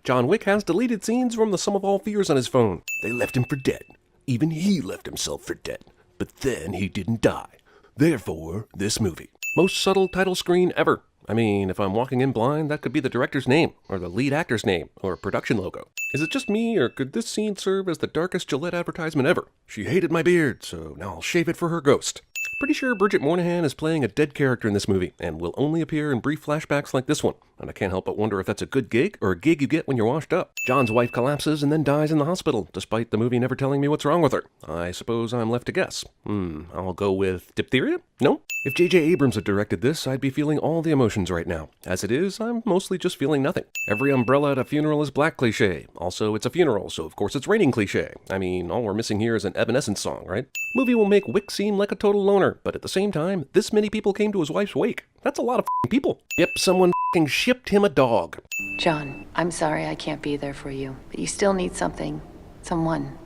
John Wick has deleted scenes from The Sum of All Fears on his phone. They left him for dead. Even he left himself for dead. But then he didn't die. Therefore, this movie. Most subtle title screen ever. I mean, if I'm walking in blind, that could be the director's name, or the lead actor's name, or a production logo. Is it just me, or could this scene serve as the darkest Gillette advertisement ever? She hated my beard, so now I'll shave it for her ghost. Pretty sure Bridget Moynahan is playing a dead character in this movie, and will only appear in brief flashbacks like this one. And I can't help but wonder if that's a good gig, or a gig you get when you're washed up. John's wife collapses and then dies in the hospital, despite the movie never telling me what's wrong with her. I suppose I'm left to guess. I'll go with diphtheria? No? If J.J. Abrams had directed this, I'd be feeling all the emotions right now. As it is, I'm mostly just feeling nothing. Every umbrella at a funeral is black cliché. Also, it's a funeral, so of course it's raining cliché. I mean, all we're missing here is an Evanescence song, right? Movie will make Wick seem like a total loner, but at the same time, this many people came to his wife's wake. That's a lot of people. Yep, someone shipped him a dog. John, I'm sorry I can't be there for you, but you still need someone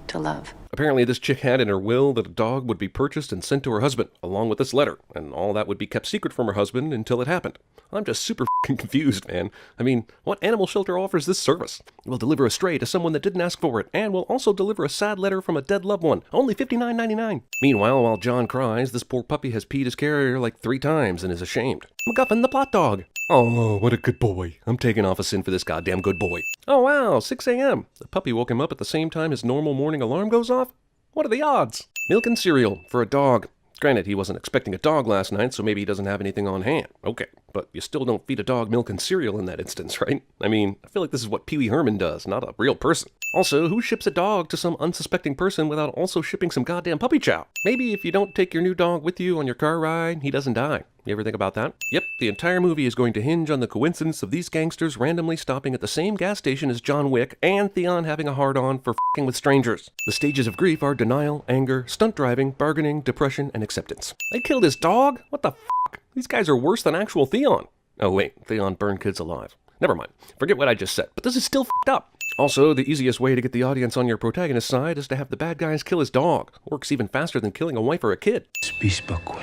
to love. Apparently this chick had in her will that a dog would be purchased and sent to her husband, along with this letter, and all that would be kept secret from her husband until it happened. I'm just super confused, man. I mean, what animal shelter offers this service? We'll deliver a stray to someone that didn't ask for it, and we'll also deliver a sad letter from a dead loved one, only $59.99. Meanwhile, while John cries, this poor puppy has peed his carrier like 3 times and is ashamed. MacGuffin the plot dog. Oh, what a good boy. I'm taking off a sin for this goddamn good boy. Oh wow, 6 a.m. The puppy woke him up at the same time his normal morning alarm goes off? What are the odds? Milk and cereal for a dog. Granted, he wasn't expecting a dog last night, so maybe he doesn't have anything on hand. Okay, but you still don't feed a dog milk and cereal in that instance, right? I mean, I feel like this is what Pee Wee Herman does, not a real person. Also, who ships a dog to some unsuspecting person without also shipping some goddamn puppy chow? Maybe if you don't take your new dog with you on your car ride, he doesn't die. You ever think about that? Yep, the entire movie is going to hinge on the coincidence of these gangsters randomly stopping at the same gas station as John Wick and Theon having a hard-on for f***ing with strangers. The stages of grief are denial, anger, stunt driving, bargaining, depression, and acceptance. They killed his dog? What the f***? These guys are worse than actual Theon. Oh wait, Theon burned kids alive. Never mind. Forget what I just said, but this is still f***ed up. Also, the easiest way to get the audience on your protagonist's side is to have the bad guys kill his dog. Works even faster than killing a wife or a kid. Be spoken.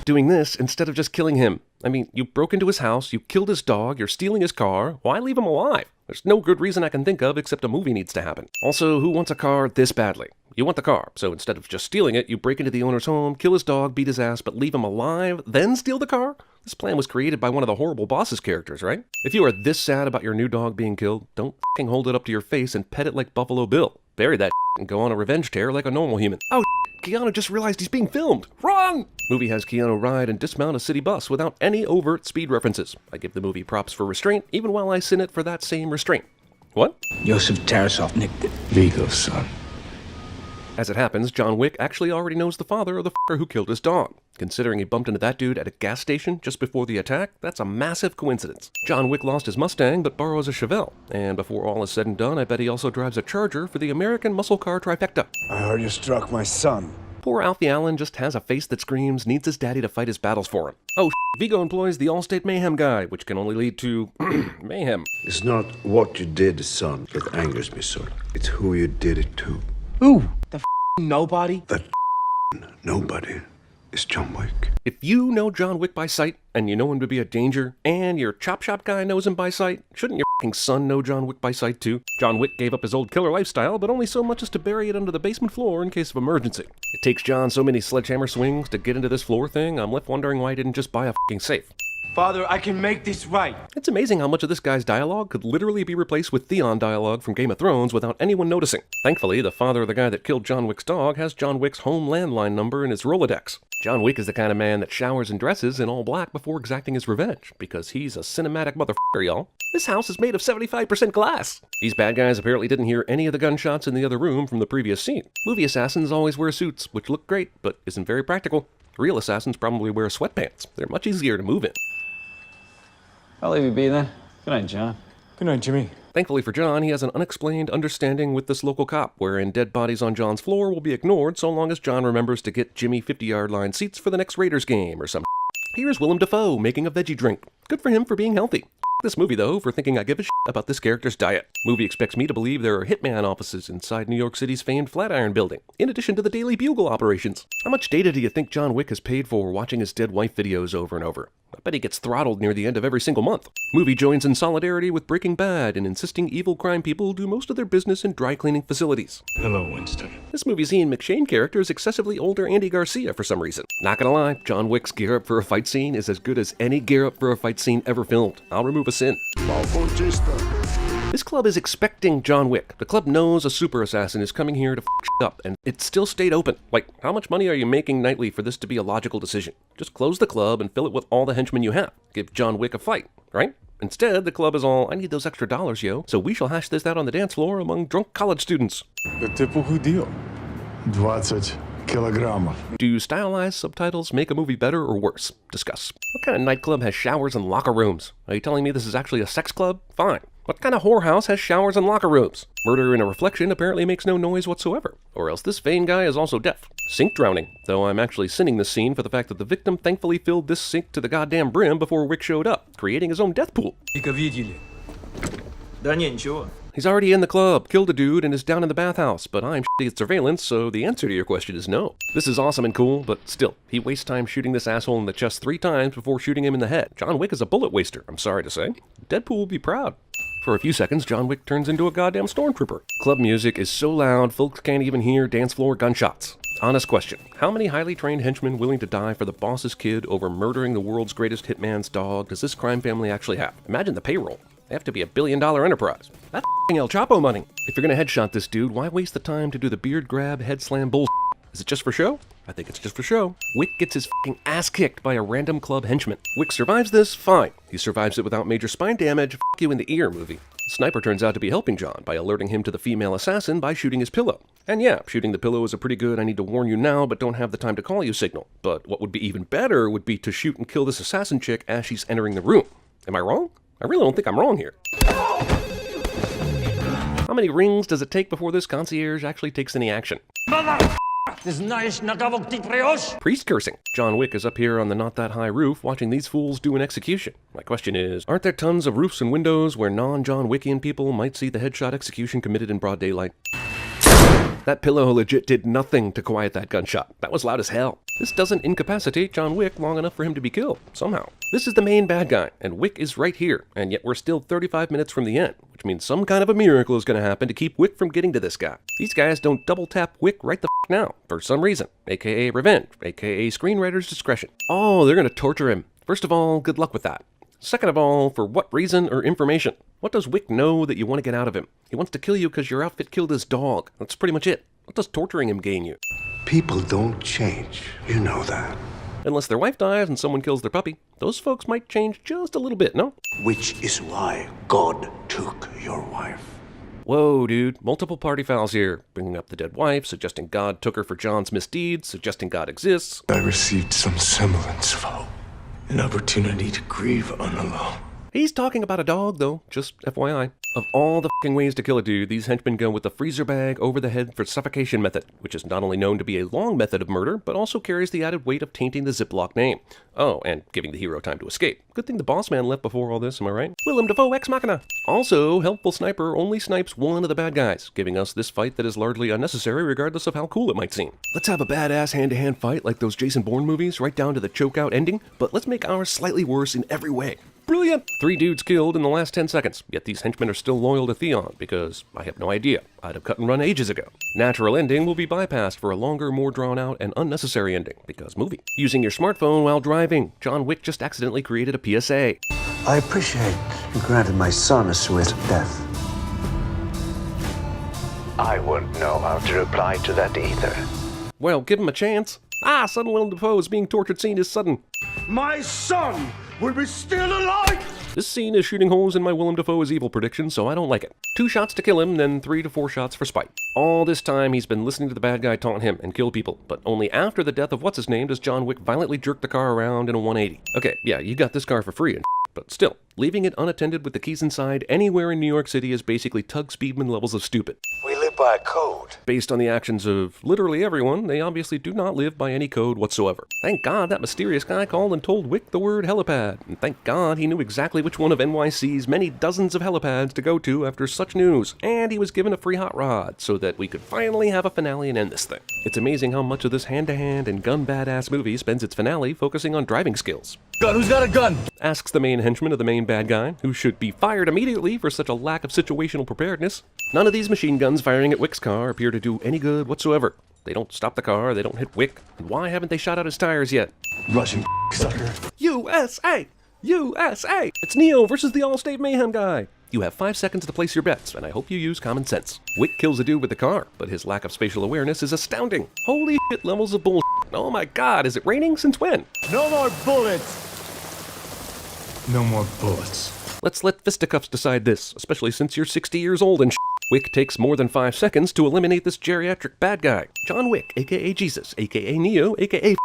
Doing this instead of just killing him. I mean, you broke into his house, you killed his dog, you're stealing his car. Why leave him alive? There's no good reason I can think of except a movie needs to happen. Also, who wants a car this badly? You want the car, so instead of just stealing it, you break into the owner's home, kill his dog, beat his ass, but leave him alive, then steal the car? This plan was created by one of the horrible boss's characters, right? If you are this sad about your new dog being killed, don't f***ing hold it up to your face and pet it like Buffalo Bill. Bury that and go on a revenge tear like a normal human. Oh, Keanu just realized he's being filmed. Run! Movie has Keanu ride and dismount a city bus without any overt speed references. I give the movie props for restraint, even while I sin it for that same restraint. What? Yosef Tarasov nicked it. Vigo's son. As it happens, John Wick actually already knows the father of the f***er who killed his dog. Considering he bumped into that dude at a gas station just before the attack, that's a massive coincidence. John Wick lost his Mustang but borrows a Chevelle. And before all is said and done, I bet he also drives a Charger for the American muscle car trifecta. I heard you struck my son. Poor Alfie Allen just has a face that screams needs his daddy to fight his battles for him. Oh, Vigo employs the Allstate Mayhem guy, which can only lead to mayhem. It's not what you did, son, that angers me so. It's who you did it to. Who? The nobody? That nobody is John Wick. If you know John Wick by sight, and you know him to be a danger, and your chop shop guy knows him by sight, shouldn't your f***ing son know John Wick by sight too? John Wick gave up his old killer lifestyle, but only so much as to bury it under the basement floor in case of emergency. It takes John so many sledgehammer swings to get into this floor thing, I'm left wondering why he didn't just buy a f***ing safe. Father, I can make this right. It's amazing how much of this guy's dialogue could literally be replaced with Theon dialogue from Game of Thrones without anyone noticing. Thankfully, the father of the guy that killed John Wick's dog has John Wick's home landline number in his Rolodex. John Wick is the kind of man that showers and dresses in all black before exacting his revenge, because he's a cinematic motherfucker, y'all. This house is made of 75% glass. These bad guys apparently didn't hear any of the gunshots in the other room from the previous scene. Movie assassins always wear suits, which look great, but isn't very practical. Real assassins probably wear sweatpants. They're much easier to move in. I'll leave you be then. Good night, John. Good night, Jimmy. Thankfully for John, he has an unexplained understanding with this local cop, wherein dead bodies on John's floor will be ignored so long as John remembers to get Jimmy 50-yard line seats for the next Raiders game or some. Here's Willem Dafoe making a veggie drink. Good for him for being healthy. This movie, though, for thinking I give a shit about this character's diet. Movie expects me to believe there are hitman offices inside New York City's famed Flatiron building, in addition to the Daily Bugle operations. How much data do you think John Wick has paid for watching his dead wife videos over and over? I bet he gets throttled near the end of every single month. Movie joins in solidarity with Breaking Bad in insisting evil crime people do most of their business in dry cleaning facilities. Hello, Winston. This movie's Ian McShane character is excessively older Andy Garcia for some reason. Not gonna lie, John Wick's gear up for a fight scene is as good as any gear up for a fight scene ever filmed. I'll remove a sin. This club is expecting John Wick. The club knows a super assassin is coming here to f shit up, and it still stayed open. Like, how much money are you making nightly for this to be a logical decision? Just close the club and fill it with all the henchmen you have. Give John Wick a fight, right? Instead, the club is all, I need those extra dollars, yo, so we shall hash this out on the dance floor among drunk college students. Типовий deal. 20 килограммов. Do stylized subtitles make a movie better or worse? Discuss. What kind of nightclub has showers and locker rooms? Are you telling me this is actually a sex club? Fine. What kind of whorehouse has showers and locker rooms? Murder in a reflection apparently makes no noise whatsoever. Or else this vain guy is also deaf. Sink drowning. Though I'm actually sinning this scene for the fact that the victim thankfully filled this sink to the goddamn brim before Wick showed up, creating his own death pool. He's already in the club, killed a dude, and is down in the bathhouse, but I'm shitty at surveillance, so the answer to your question is no. This is awesome and cool, but still, he wastes time shooting this asshole in the chest 3 times before shooting him in the head. John Wick is a bullet waster, I'm sorry to say. Deadpool will be proud. For a few seconds, John Wick turns into a goddamn stormtrooper. Club music is so loud, folks can't even hear dance floor gunshots. Honest question. How many highly trained henchmen willing to die for the boss's kid over murdering the world's greatest hitman's dog does this crime family actually have? Imagine the payroll. They have to be a billion-dollar enterprise. That's f***ing El Chapo money. If you're gonna headshot this dude, why waste the time to do the beard grab, head slam bullshit? Is it just for show? I think it's just for show. Wick gets his f***ing ass kicked by a random club henchman. Wick survives this? Fine. He survives it without major spine damage. F*** you in the ear movie. The sniper turns out to be helping John by alerting him to the female assassin by shooting his pillow. And yeah, shooting the pillow is a pretty good I need to warn you now but don't have the time to call you signal. But what would be even better would be to shoot and kill this assassin chick as she's entering the room. Am I wrong? I really don't think I'm wrong here. How many rings does it take before this concierge actually takes any action? Priest cursing. John Wick is up here on the not that high roof watching these fools do an execution. My question is, aren't there tons of roofs and windows where non-John Wickian people might see the headshot execution committed in broad daylight? That pillow legit did nothing to quiet that gunshot. That was loud as hell. This doesn't incapacitate John Wick long enough for him to be killed, somehow. This is the main bad guy, and Wick is right here, and yet we're still 35 minutes from the end, which means some kind of a miracle is going to happen to keep Wick from getting to this guy. These guys don't double tap Wick right the f*** now, for some reason, aka revenge, aka screenwriter's discretion. Oh, they're going to torture him. First of all, good luck with that. Second of all, for what reason or information? What does Wick know that you want to get out of him? He wants to kill you because your outfit killed his dog. That's pretty much it. What does torturing him gain you? People don't change. You know that. Unless their wife dies and someone kills their puppy. Those folks might change just a little bit, no? Which is why God took your wife. Whoa, dude. Multiple party fouls here. Bringing up the dead wife, suggesting God took her for John's misdeeds, suggesting God exists. I received some semblance of hope. An opportunity to grieve unalone. He's talking about a dog, though, just FYI. Of all the f***ing ways to kill a dude, these henchmen go with the freezer bag over the head for suffocation method, which is not only known to be a long method of murder, but also carries the added weight of tainting the Ziploc name. Oh, and giving the hero time to escape. Good thing the boss man left before all this, am I right? Willem Dafoe ex machina. Also, helpful sniper only snipes one of the bad guys, giving us this fight that is largely unnecessary regardless of how cool it might seem. Let's have a badass hand-to-hand fight like those Jason Bourne movies, right down to the choke-out ending, but let's make ours slightly worse in every way. Brilliant! 3 dudes killed in the last 10 seconds, yet these henchmen are still loyal to Theon, because I have no idea. I'd have cut and run ages ago. Natural ending will be bypassed for a longer, more drawn-out, and unnecessary ending, because movie. Using your smartphone while driving. John Wick just accidentally created a PSA. I appreciate you granted my son a swift death. I wouldn't know how to reply to that either. Well, give him a chance. Ah, sudden Willem Dafoe is being tortured scene is sudden. My son will be still alive! This scene is shooting holes in my Willem Dafoe is evil prediction, so I don't like it. 2 shots to kill him, then 3 to 4 shots for spite. All this time, he's been listening to the bad guy taunt him and kill people, but only after the death of what's-his-name does John Wick violently jerk the car around in a 180. Okay, yeah, you got this car for free and but still, leaving it unattended with the keys inside anywhere in New York City is basically Tug Speedman levels of stupid. We live by a code. Based on the actions of literally everyone, they obviously do not live by any code whatsoever. Thank God that mysterious guy called and told Wick the word helipad, and thank God he knew exactly which one of NYC's many dozens of helipads to go to after such news, and he was given a free hot rod so that we could finally have a finale and end this thing. It's amazing how much of this hand-to-hand and gun badass movie spends its finale focusing on driving skills. Gun, who's got a gun? Asks the main henchman of the main bad guy, who should be fired immediately for such a lack of situational preparedness. None of these machine guns firing at Wick's car appear to do any good whatsoever. They don't stop the car, they don't hit Wick, and why haven't they shot out his tires yet? Russian sucker. USA! USA! It's Neo versus the All-State Mayhem guy. You have 5 seconds to place your bets, and I hope you use common sense. Wick kills a dude with the car, but his lack of spatial awareness is astounding. Holy shit levels of bullshit. Oh my god, is it raining? Since when? No more bullets. No more bullets. Let's let fisticuffs decide this, especially since you're 60 years old and shit. Wick takes more than 5 seconds to eliminate this geriatric bad guy. John Wick, aka Jesus, aka Neo, aka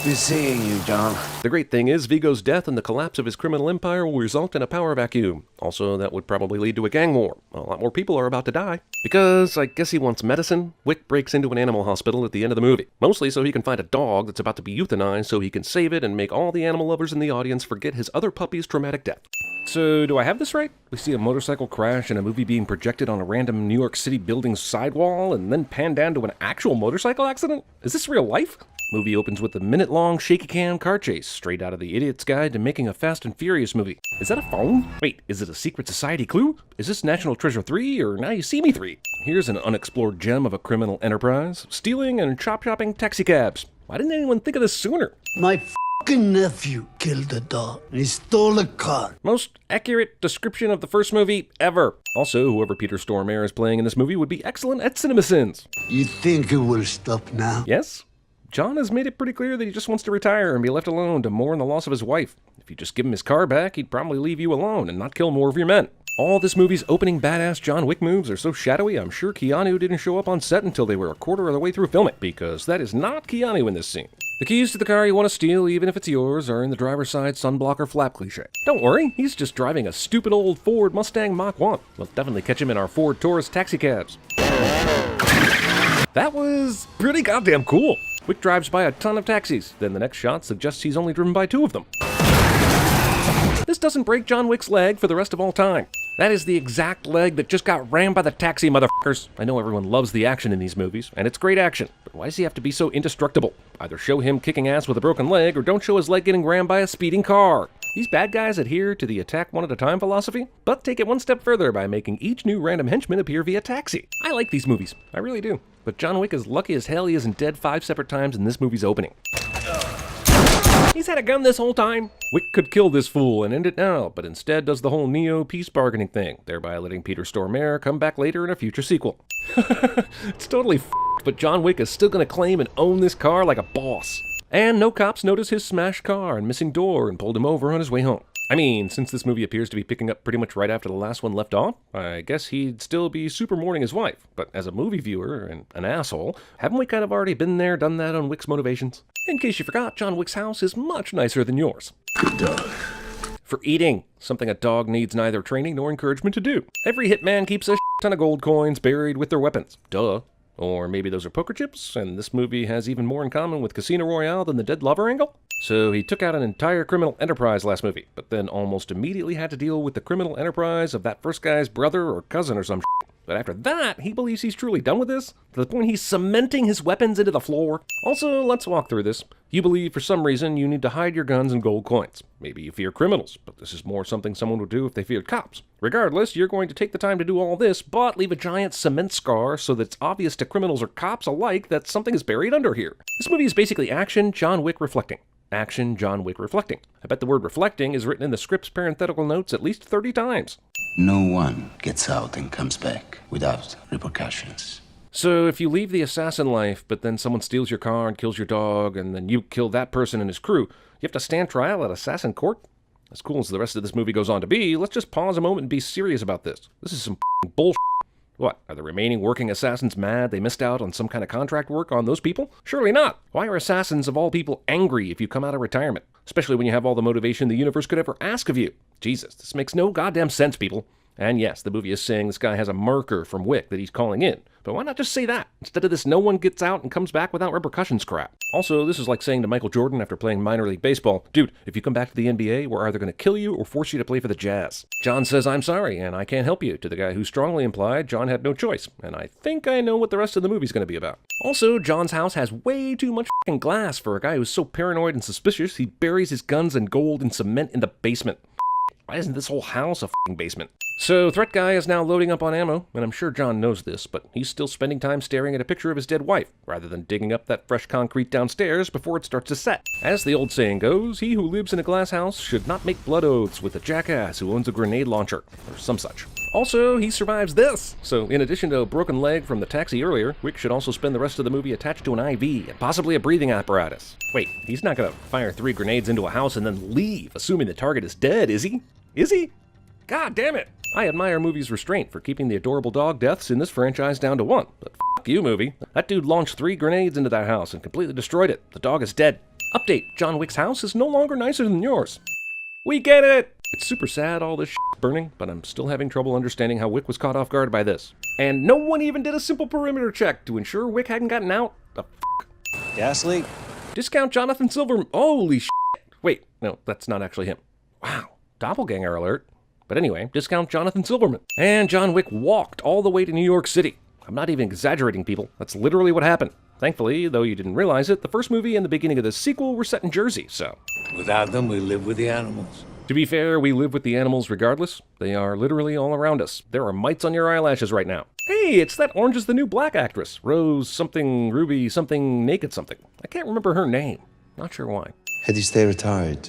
Be seeing you, John. The great thing is, Vigo's death and the collapse of his criminal empire will result in a power vacuum. Also, that would probably lead to a gang war. A lot more people are about to die. Because I guess he wants medicine, Wick breaks into an animal hospital at the end of the movie. Mostly so he can find a dog that's about to be euthanized so he can save it and make all the animal lovers in the audience forget his other puppy's traumatic death. So, do I have this right? We see a motorcycle crash and a movie being projected on a random New York City building's sidewall and then pan down to an actual motorcycle accident? Is this real life? Movie opens with a minute-long shaky cam car chase, straight out of the Idiot's Guide to Making a Fast and Furious movie. Is that a phone? Wait, is it a Secret Society clue? Is this National Treasure 3 or Now You See Me 3? Here's an unexplored gem of a criminal enterprise, stealing and chop-chopping taxicabs. Why didn't anyone think of this sooner? My fucking nephew killed a dog and he stole a car. Most accurate description of the first movie ever. Also, whoever Peter Stormare is playing in this movie would be excellent at CinemaSins. You think it will stop now? Yes? John has made it pretty clear that he just wants to retire and be left alone to mourn the loss of his wife. If you just give him his car back, he'd probably leave you alone and not kill more of your men. All this movie's opening badass John Wick moves are so shadowy, I'm sure Keanu didn't show up on set until they were a quarter of the way through filming, because that is not Keanu in this scene. The keys to the car you want to steal, even if it's yours, are in the driver's side sunblocker flap cliche. Don't worry, he's just driving a stupid old Ford Mustang Mach 1. We'll definitely catch him in our Ford Taurus taxicabs. That was pretty goddamn cool. Wick drives by a ton of taxis, then the next shot suggests he's only driven by 2 of them. This doesn't break John Wick's leg for the rest of all time. That is the exact leg that just got rammed by the taxi, motherfuckers. I know everyone loves the action in these movies, and it's great action, but why does he have to be so indestructible? Either show him kicking ass with a broken leg, or don't show his leg getting rammed by a speeding car. These bad guys adhere to the attack one at a time philosophy, but take it one step further by making each new random henchman appear via taxi. I like these movies, I really do. But John Wick is lucky as hell he isn't dead 5 separate times in this movie's opening. He's had a gun this whole time. Wick could kill this fool and end it now, but instead does the whole Neo peace bargaining thing, thereby letting Peter Stormare come back later in a future sequel. It's totally f***ed, but John Wick is still gonna claim and own this car like a boss. And no cops noticed his smashed car and missing door and pulled him over on his way home. I mean, since this movie appears to be picking up pretty much right after the last one left off, I guess he'd still be super mourning his wife. But as a movie viewer and an asshole, haven't we kind of already been there, done that on Wick's motivations? In case you forgot, John Wick's house is much nicer than yours. Good dog. For eating, something a dog needs neither training nor encouragement to do. Every hitman keeps a ton of gold coins buried with their weapons. Duh. Or maybe those are poker chips, and this movie has even more in common with Casino Royale than the dead lover angle? So he took out an entire criminal enterprise last movie, but then almost immediately had to deal with the criminal enterprise of that first guy's brother or cousin or some shit. But after that, he believes he's truly done with this, to the point he's cementing his weapons into the floor. Also, let's walk through this. You believe for some reason you need to hide your guns and gold coins. Maybe you fear criminals, but this is more something someone would do if they feared cops. Regardless, you're going to take the time to do all this, but leave a giant cement scar so that it's obvious to criminals or cops alike that something is buried under here. This movie is basically action, John Wick reflecting. Action, John Wick reflecting. I bet the word reflecting is written in the script's parenthetical notes at least 30 times. No one gets out and comes back without repercussions. So if you leave the assassin life, but then someone steals your car and kills your dog, and then you kill that person and his crew, you have to stand trial at assassin court? As cool as the rest of this movie goes on to be, let's just pause a moment and be serious about this. This is some bullshit. What, are the remaining working assassins mad they missed out on some kind of contract work on those people? Surely not. Why are assassins of all people angry if you come out of retirement? Especially when you have all the motivation the universe could ever ask of you. Jesus, this makes no goddamn sense, people. And yes, the movie is saying this guy has a marker from Wick that he's calling in. But why not just say that, instead of this no one gets out and comes back without repercussions crap? Also, this is like saying to Michael Jordan after playing minor league baseball, dude, if you come back to the NBA, we're either going to kill you or force you to play for the Jazz. John says, I'm sorry, and I can't help you, to the guy who strongly implied John had no choice. And I think I know what the rest of the movie's going to be about. Also, John's house has way too much f***ing glass for a guy who's so paranoid and suspicious he buries his guns and gold in cement in the basement. Why isn't this whole house a f***ing basement? So, Threat Guy is now loading up on ammo, and I'm sure John knows this, but he's still spending time staring at a picture of his dead wife, rather than digging up that fresh concrete downstairs before it starts to set. As the old saying goes, he who lives in a glass house should not make blood oaths with a jackass who owns a grenade launcher, or some such. Also, he survives this! So, in addition to a broken leg from the taxi earlier, Wick should also spend the rest of the movie attached to an IV, and possibly a breathing apparatus. Wait, he's not gonna fire 3 grenades into a house and then leave, assuming the target is dead, is he? Is he? God damn it! I admire movies' restraint for keeping the adorable dog deaths in this franchise down to 1. But f*** you, movie. That dude launched 3 grenades into that house and completely destroyed it. The dog is dead. Update, John Wick's house is no longer nicer than yours. We get it! It's super sad all this shit burning, but I'm still having trouble understanding how Wick was caught off guard by this. And no one even did a simple perimeter check to ensure Wick hadn't gotten out. The f***? Gas leak? Discount Jonathan Silverman. Holy shit. Wait, no, that's not actually him. Wow, doppelganger alert. But anyway, discount Jonathan Silverman. And John Wick walked all the way to New York City. I'm not even exaggerating, people. That's literally what happened. Thankfully, though you didn't realize it, the first movie and the beginning of the sequel were set in Jersey, so... Without them, we live with the animals. To be fair, we live with the animals regardless. They are literally all around us. There are mites on your eyelashes right now. Hey, it's that Orange is the New Black actress. Rose something, Ruby something, naked something. I can't remember her name. Not sure why. Had he stayed retired,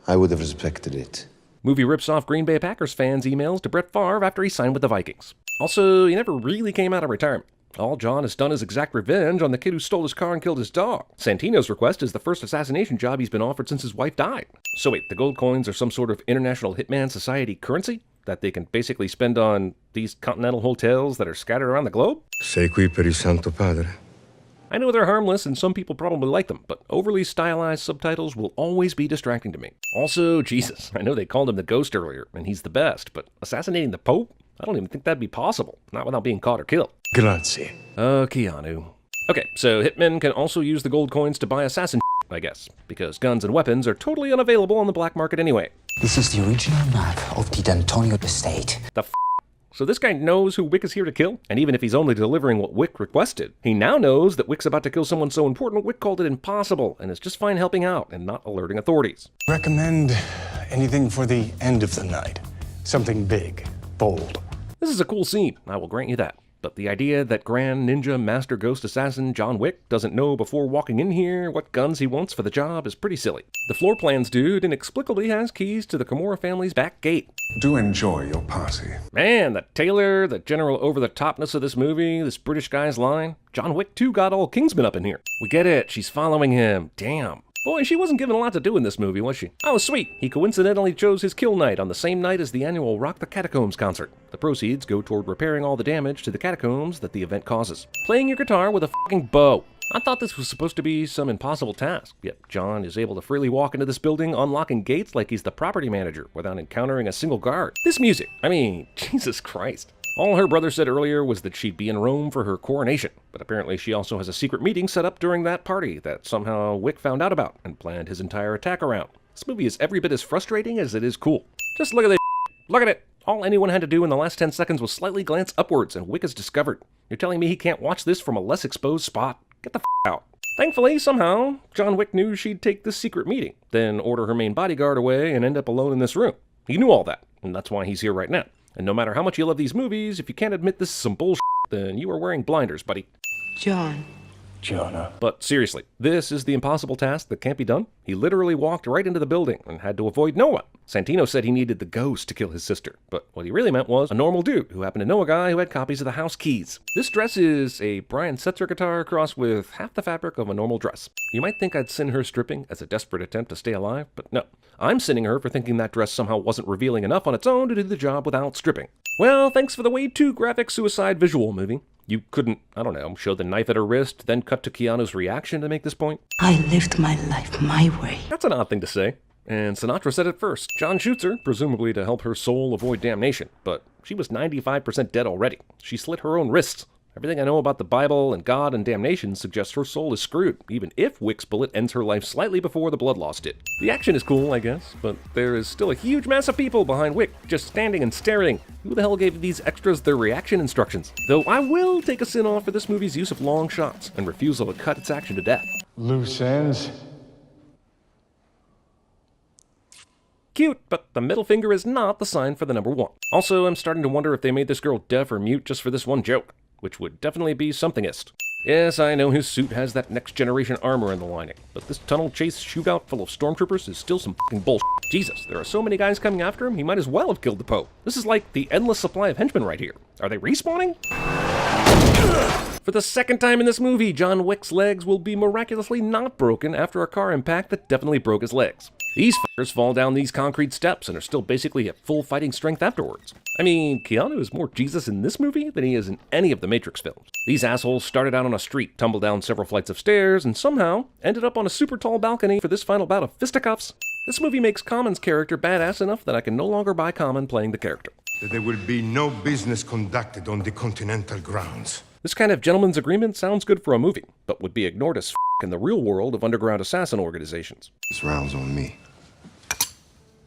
I would have respected it. Movie rips off Green Bay Packers fans' emails to Brett Favre after he signed with the Vikings. Also, he never really came out of retirement. All John has done is exact revenge on the kid who stole his car and killed his dog. Santino's request is the first assassination job he's been offered since his wife died. So wait, the gold coins are some sort of international hitman society currency that they can basically spend on these continental hotels that are scattered around the globe? Sei qui per il Santo Padre. I know they're harmless and some people probably like them, but overly stylized subtitles will always be distracting to me. Also, Jesus, I know they called him the Ghost earlier, and he's the best, but assassinating the Pope? I don't even think that'd be possible, not without being caught or killed. Grazie. Keanu. Okay, so hitmen can also use the gold coins to buy assassin I guess, because guns and weapons are totally unavailable on the black market anyway. This is the original map of the D'Antonio estate. The f***? So this guy knows who Wick is here to kill? And even if he's only delivering what Wick requested, he now knows that Wick's about to kill someone so important Wick called it impossible and is just fine helping out and not alerting authorities. Recommend anything for the end of the night. Something big, bold. This is a cool scene, I will grant you that. But the idea that Grand Ninja Master Ghost Assassin John Wick doesn't know before walking in here what guns he wants for the job is pretty silly. The floor plans dude inexplicably has keys to the Kimura family's back gate. Do enjoy your posse. Man, the tailor, the general over-the-topness of this movie, this British guy's line. John Wick 2 got all Kingsman up in here. We get it, she's following him. Damn. Boy, she wasn't given a lot to do in this movie, was she? Oh, sweet. He coincidentally chose his kill night on the same night as the annual Rock the Catacombs concert. The proceeds go toward repairing all the damage to the catacombs that the event causes. Playing your guitar with a fucking bow. I thought this was supposed to be some impossible task, yet John is able to freely walk into this building, unlocking gates like he's the property manager without encountering a single guard. This music, I mean, Jesus Christ. All her brother said earlier was that she'd be in Rome for her coronation, but apparently she also has a secret meeting set up during that party that somehow Wick found out about and planned his entire attack around. This movie is every bit as frustrating as it is cool. Just look at this. Look at it. All anyone had to do in the last 10 seconds was slightly glance upwards and Wick is discovered. You're telling me he can't watch this from a less exposed spot? Get the out. Thankfully, somehow, John Wick knew she'd take this secret meeting, then order her main bodyguard away and end up alone in this room. He knew all that, and that's why he's here right now. And no matter how much you love these movies, if you can't admit this is some bullshit, then you are wearing blinders, buddy. John. Jonah. But seriously, this is the impossible task that can't be done. He literally walked right into the building and had to avoid no one. Santino said he needed the ghost to kill his sister, but what he really meant was a normal dude who happened to know a guy who had copies of the house keys. This dress is a Brian Setzer guitar crossed with half the fabric of a normal dress. You might think I'd sin her stripping as a desperate attempt to stay alive, but no. I'm sinning her for thinking that dress somehow wasn't revealing enough on its own to do the job without stripping. Well, thanks for the way too graphic suicide visual movie. You couldn't, I don't know, show the knife at her wrist, then cut to Keanu's reaction to make this point? I lived my life my way. That's an odd thing to say. And Sinatra said it first. John shoots her, presumably to help her soul avoid damnation, but she was 95% dead already. She slit her own wrists. Everything I know about the Bible and God and damnation suggests her soul is screwed, even if Wick's bullet ends her life slightly before the blood loss did. The action is cool, I guess, but there is still a huge mass of people behind Wick, just standing and staring. Who the hell gave these extras their reaction instructions? Though I will take a sin off for this movie's use of long shots and refusal to cut its action to death. Loose ends. Cute, but the middle finger is not the sign for the number one. Also, I'm starting to wonder if they made this girl deaf or mute just for this one joke, which would definitely be somethingist. Yes, I know his suit has that next-generation armor in the lining, but this tunnel chase shootout full of stormtroopers is still some fucking bullshit. Jesus, there are so many guys coming after him, he might as well have killed the Poe. This is like the endless supply of henchmen right here. Are they respawning? For the second time in this movie, John Wick's legs will be miraculously not broken after a car impact that definitely broke his legs. These fuckers fall down these concrete steps and are still basically at full fighting strength afterwards. I mean, Keanu is more Jesus in this movie than he is in any of the Matrix films. These assholes started out on a street, tumbled down several flights of stairs, and somehow ended up on a super tall balcony for this final bout of fisticuffs. This movie makes Common's character badass enough that I can no longer buy Common playing the character. There will be no business conducted on the Continental grounds. This kind of gentleman's agreement sounds good for a movie, but would be ignored as in the real world of underground assassin organizations. This round's on me.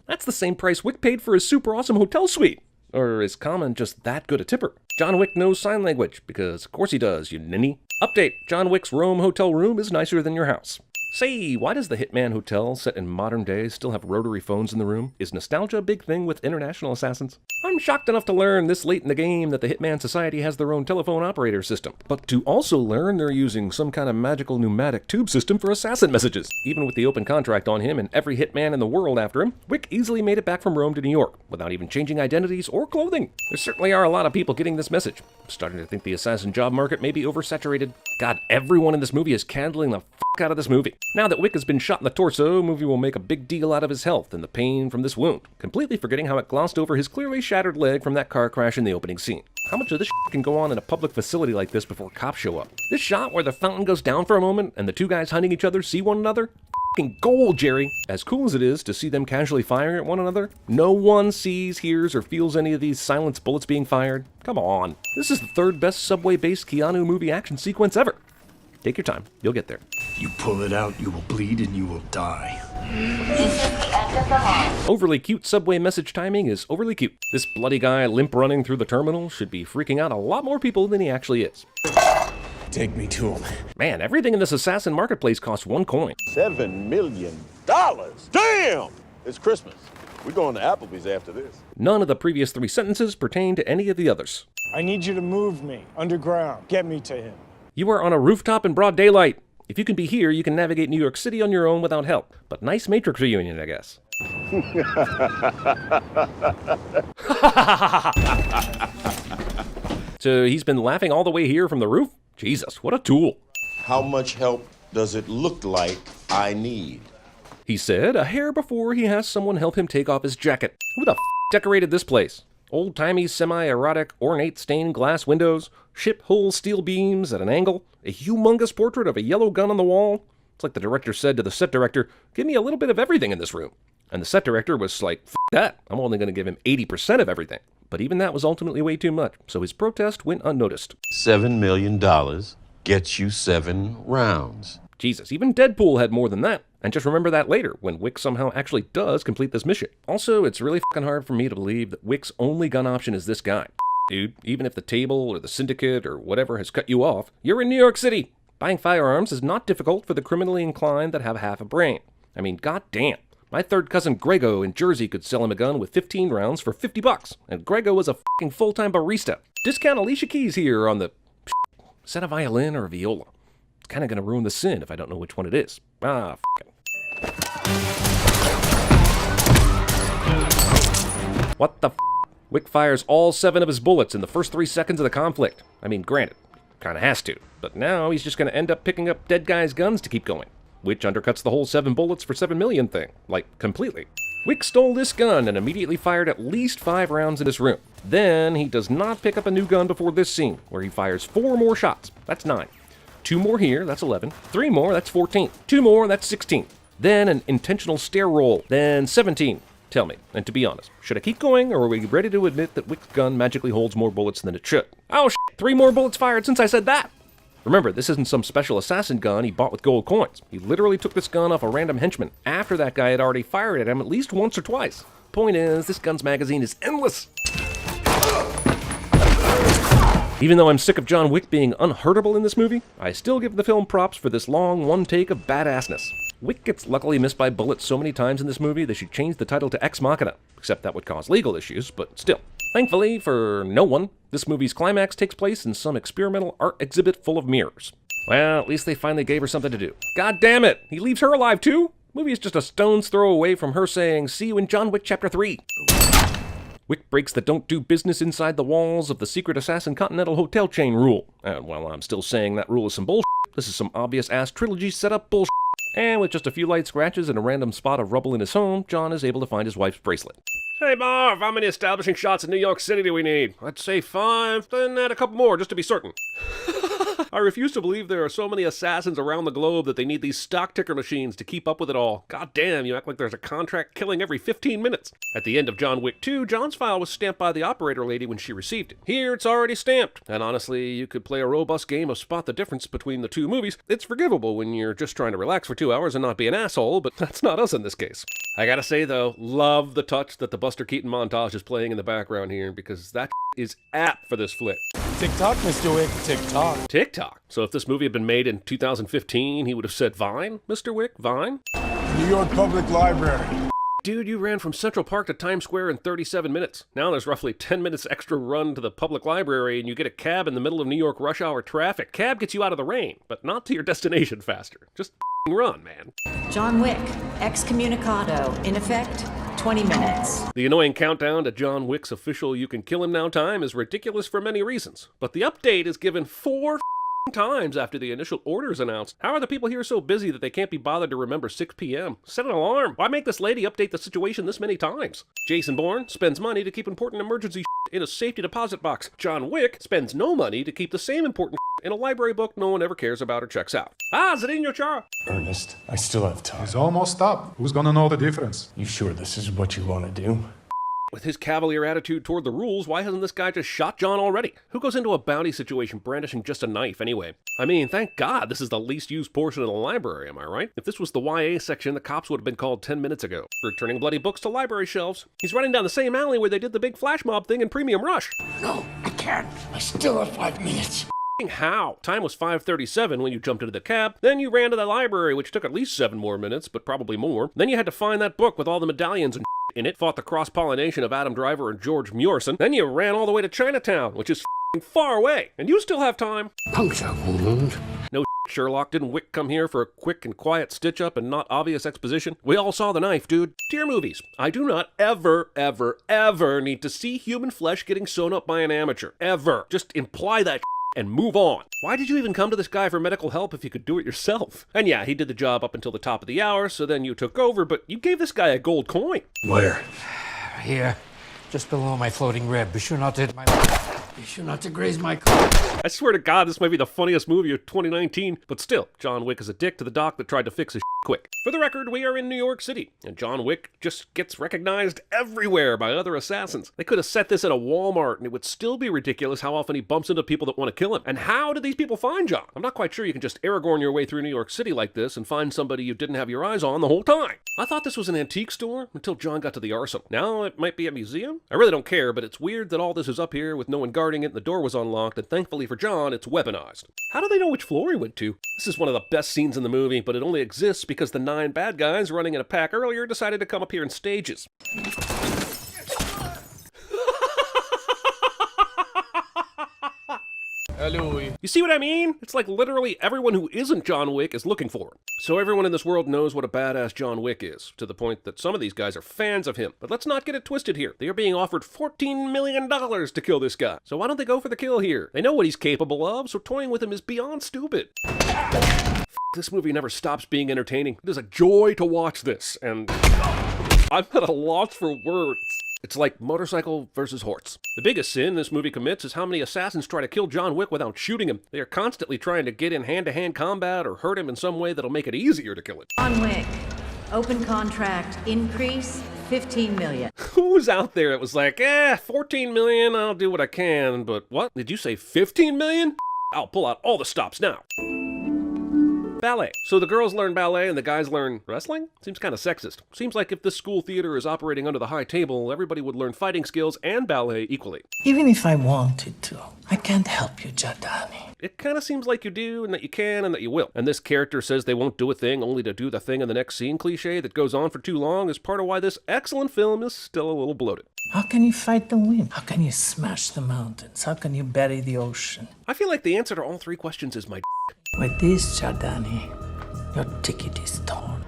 That's the same price Wick paid for his super awesome hotel suite. Or is Common just that good a tipper? John Wick knows sign language, because of course he does, you ninny. Update, John Wick's Rome hotel room is nicer than your house. Say, why does the Hitman Hotel, set in modern days, still have rotary phones in the room? Is nostalgia a big thing with international assassins? I'm shocked enough to learn this late in the game that the Hitman Society has their own telephone operator system, but to also learn they're using some kind of magical pneumatic tube system for assassin messages. Even with the open contract on him and every hitman in the world after him, Wick easily made it back from Rome to New York, without even changing identities or clothing. There certainly are a lot of people getting this message. I'm starting to think the assassin job market may be oversaturated. God, everyone in this movie is candling the fuck out of this movie. Now that Wick has been shot in the torso, movie will make a big deal out of his health and the pain from this wound, completely forgetting how it glossed over his clearly shattered leg from that car crash in the opening scene. How much of this can go on in a public facility like this before cops show up? This shot where the fountain goes down for a moment and the two guys hunting each other see one another? Fucking gold, Jerry! As cool as it is to see them casually firing at one another, no one sees, hears, or feels any of these silenced bullets being fired. Come on. This is the third best subway-based Keanu movie action sequence ever. Take your time. You'll get there. You pull it out, you will bleed and you will die. Overly cute subway message timing is overly cute. This bloody guy limp running through the terminal should be freaking out a lot more people than he actually is. Take me to him. Man, everything in this assassin marketplace costs 1 coin. $7 million? Damn! It's Christmas. We're going to Applebee's after this. None of the previous 3 sentences pertain to any of the others. I need you to move me underground. Get me to him. You are on a rooftop in broad daylight. If you can be here, you can navigate New York City on your own without help. But nice Matrix reunion, I guess. So he's been laughing all the way here from the roof? Jesus, what a tool. How much help does it look like I need? He said a hair before he has someone help him take off his jacket. Who the f decorated this place? Old-timey, semi-erotic, ornate stained glass windows, ship-hull steel beams at an angle, a humongous portrait of a yellow gun on the wall. It's like the director said to the set director, give me a little bit of everything in this room. And the set director was like, f that, I'm only going to give him 80% of everything. But even that was ultimately way too much, so his protest went unnoticed. $7 million gets you 7 rounds. Jesus, even Deadpool had more than that. And just remember that later, when Wick somehow actually does complete this mission. Also, it's really fucking hard for me to believe that Wick's only gun option is this guy. Dude, even if the table or the syndicate or whatever has cut you off, you're in New York City. Buying firearms is not difficult for the criminally inclined that have half a brain. I mean, goddamn. My third cousin Grego in Jersey could sell him a gun with 15 rounds for $50, and Grego is a fucking full-time barista. Discount Alicia Keys here on the... Is that a violin or a viola? It's kind of going to ruin the sin if I don't know which one it is. Ah, f***ing. What the f***? Wick fires all 7 of his bullets in the first 3 seconds of the conflict. I mean, granted, kind of has to. But now he's just going to end up picking up dead guys' guns to keep going. Which undercuts the whole 7 bullets for 7 million thing. Like, completely. Wick stole this gun and immediately fired at least 5 rounds in this room. Then he does not pick up a new gun before this scene, where he fires 4 more shots. That's 9. 2 more here, that's 11. 3 more, that's 14. 2 more, that's 16. then an intentional stare roll, then 17. Tell me, and to be honest, should I keep going, or are we ready to admit that Wick's gun magically holds more bullets than it should? Oh shit, 3 more bullets fired since I said that! Remember, this isn't some special assassin gun he bought with gold coins. He literally took this gun off a random henchman after that guy had already fired at him at least once or twice. Point is, this gun's magazine is endless. Even though I'm sick of John Wick being unhurtable in this movie, I still give the film props for this long one take of badassness. Wick gets luckily missed by bullets so many times in this movie they should change the title to Ex Machina, except that would cause legal issues, but still. Thankfully, for no one, this movie's climax takes place in some experimental art exhibit full of mirrors. Well, at least they finally gave her something to do. God damn it! He leaves her alive too? Movie is just a stone's throw away from her saying, "See you in John Wick Chapter 3. Wick breaks the don't do business inside the walls of the secret assassin Continental Hotel chain rule. And while I'm still saying that rule is some bullshit, this is some obvious-ass trilogy setup bullshit. And with just a few light scratches and a random spot of rubble in his home, John is able to find his wife's bracelet. Hey Marv, how many establishing shots in New York City do we need? I'd say 5, then add a couple more just to be certain. I refuse to believe there are so many assassins around the globe that they need these stock ticker machines to keep up with it all. God damn, you act like there's a contract killing every 15 minutes. At the end of John Wick 2, John's file was stamped by the operator lady when she received it. Here, it's already stamped. And honestly, you could play a robust game of spot the difference between the two movies. It's forgivable when you're just trying to relax for 2 hours and not be an asshole, but that's not us in this case. I gotta say though, love the touch that the Buster Keaton montage is playing in the background here, because that is apt for this flick. TikTok, Mr. Wick, TikTok. TikTok? So if this movie had been made in 2015, he would have said Vine, Mr. Wick, Vine? New York Public Library. Dude, you ran from Central Park to Times Square in 37 minutes. Now there's roughly 10 minutes extra run to the public library and you get a cab in the middle of New York rush hour traffic. Cab gets you out of the rain, but not to your destination faster. Just run, man. John Wick, excommunicado, in effect, 20 minutes. The annoying countdown to John Wick's official you can kill him now time is ridiculous for many reasons, but the update is given 4 times after the initial order is announced. How are the people here so busy that they can't be bothered to remember 6 p.m.? Set an alarm. Why make this lady update the situation this many times? Jason Bourne spends money to keep important emergency in a safety deposit box. John Wick spends no money to keep the same important in a library book no one ever cares about or checks out. Ah, Zedinho Chara. Ernest, I still have time. It's almost up. Who's gonna know the difference? You sure this is what you want to do? With his cavalier attitude toward the rules, why hasn't this guy just shot John already? Who goes into a bounty situation brandishing just a knife anyway? I mean, thank God this is the least used portion of the library, am I right? If this was the YA section, the cops would have been called 10 minutes ago. Returning bloody books to library shelves. He's running down the same alley where they did the big flash mob thing in Premium Rush. No, I can't. I still have 5 minutes. How? Time was 5:37 when you jumped into the cab, then you ran to the library, which took at least 7 more minutes, but probably more. Then you had to find that book with all the medallions and in it, fought the cross-pollination of Adam Driver and George Murison. Then you ran all the way to Chinatown, which is far away, and you still have time. Puncture wound. No Sherlock, didn't Wick come here for a quick and quiet stitch-up and not obvious exposition? We all saw the knife, dude. Dear movies, I do not ever, ever, ever need to see human flesh getting sewn up by an amateur. Ever. Just imply that and move on. Why did you even come to this guy for medical help if you could do it yourself? And yeah, he did the job up until the top of the hour, so then you took over, but you gave this guy a gold coin. Where? Here, just below my floating rib. Be sure not to hit my... Be sure not to graze my car. I swear to God, this might be the funniest movie of 2019, but still, John Wick is a dick to the doc that tried to fix his quick. For the record, we are in New York City, and John Wick just gets recognized everywhere by other assassins. They could have set this at a Walmart, and it would still be ridiculous how often he bumps into people that want to kill him. And how did these people find John? I'm not quite sure you can just Aragorn your way through New York City like this and find somebody you didn't have your eyes on the whole time. I thought this was an antique store until John got to the arsenal. Now it might be a museum? I really don't care, but it's weird that all this is up here with no one guarding it and the door was unlocked, and thankfully for John, it's weaponized. How do they know which floor he went to? This is one of the best scenes in the movie, but it only exists because the 9 bad guys running in a pack earlier decided to come up here in stages. Hello. You see what I mean? It's like literally everyone who isn't John Wick is looking for him. So everyone in this world knows what a badass John Wick is, to the point that some of these guys are fans of him. But let's not get it twisted here. They are being offered $14 million to kill this guy. So why don't they go for the kill here? They know what he's capable of, so toying with him is beyond stupid. This movie never stops being entertaining. It is a joy to watch this, and I'm at a loss for words. It's like motorcycle versus horse. The biggest sin this movie commits is how many assassins try to kill John Wick without shooting him. They are constantly trying to get in hand-to-hand combat or hurt him in some way that'll make it easier to kill him. John Wick, Open contract. Increase 15 million. Who was out there that was like, 14 million, I'll do what I can, but what? Did you say 15 million? I'll pull out all the stops now. Ballet. So the girls learn ballet and the guys learn wrestling? Seems kind of sexist. Seems like if this school theater is operating under the high table, everybody would learn fighting skills and ballet equally. Even if I wanted to, I can't help you, Jardani. It kind of seems like you do, and that you can, and that you will. And this character says they won't do a thing only to do the thing in the next scene cliche that goes on for too long is part of why this excellent film is still a little bloated. How can you fight the wind? How can you smash the mountains? How can you bury the ocean? I feel like the answer to all three questions is my With this, Jardani, your ticket is torn.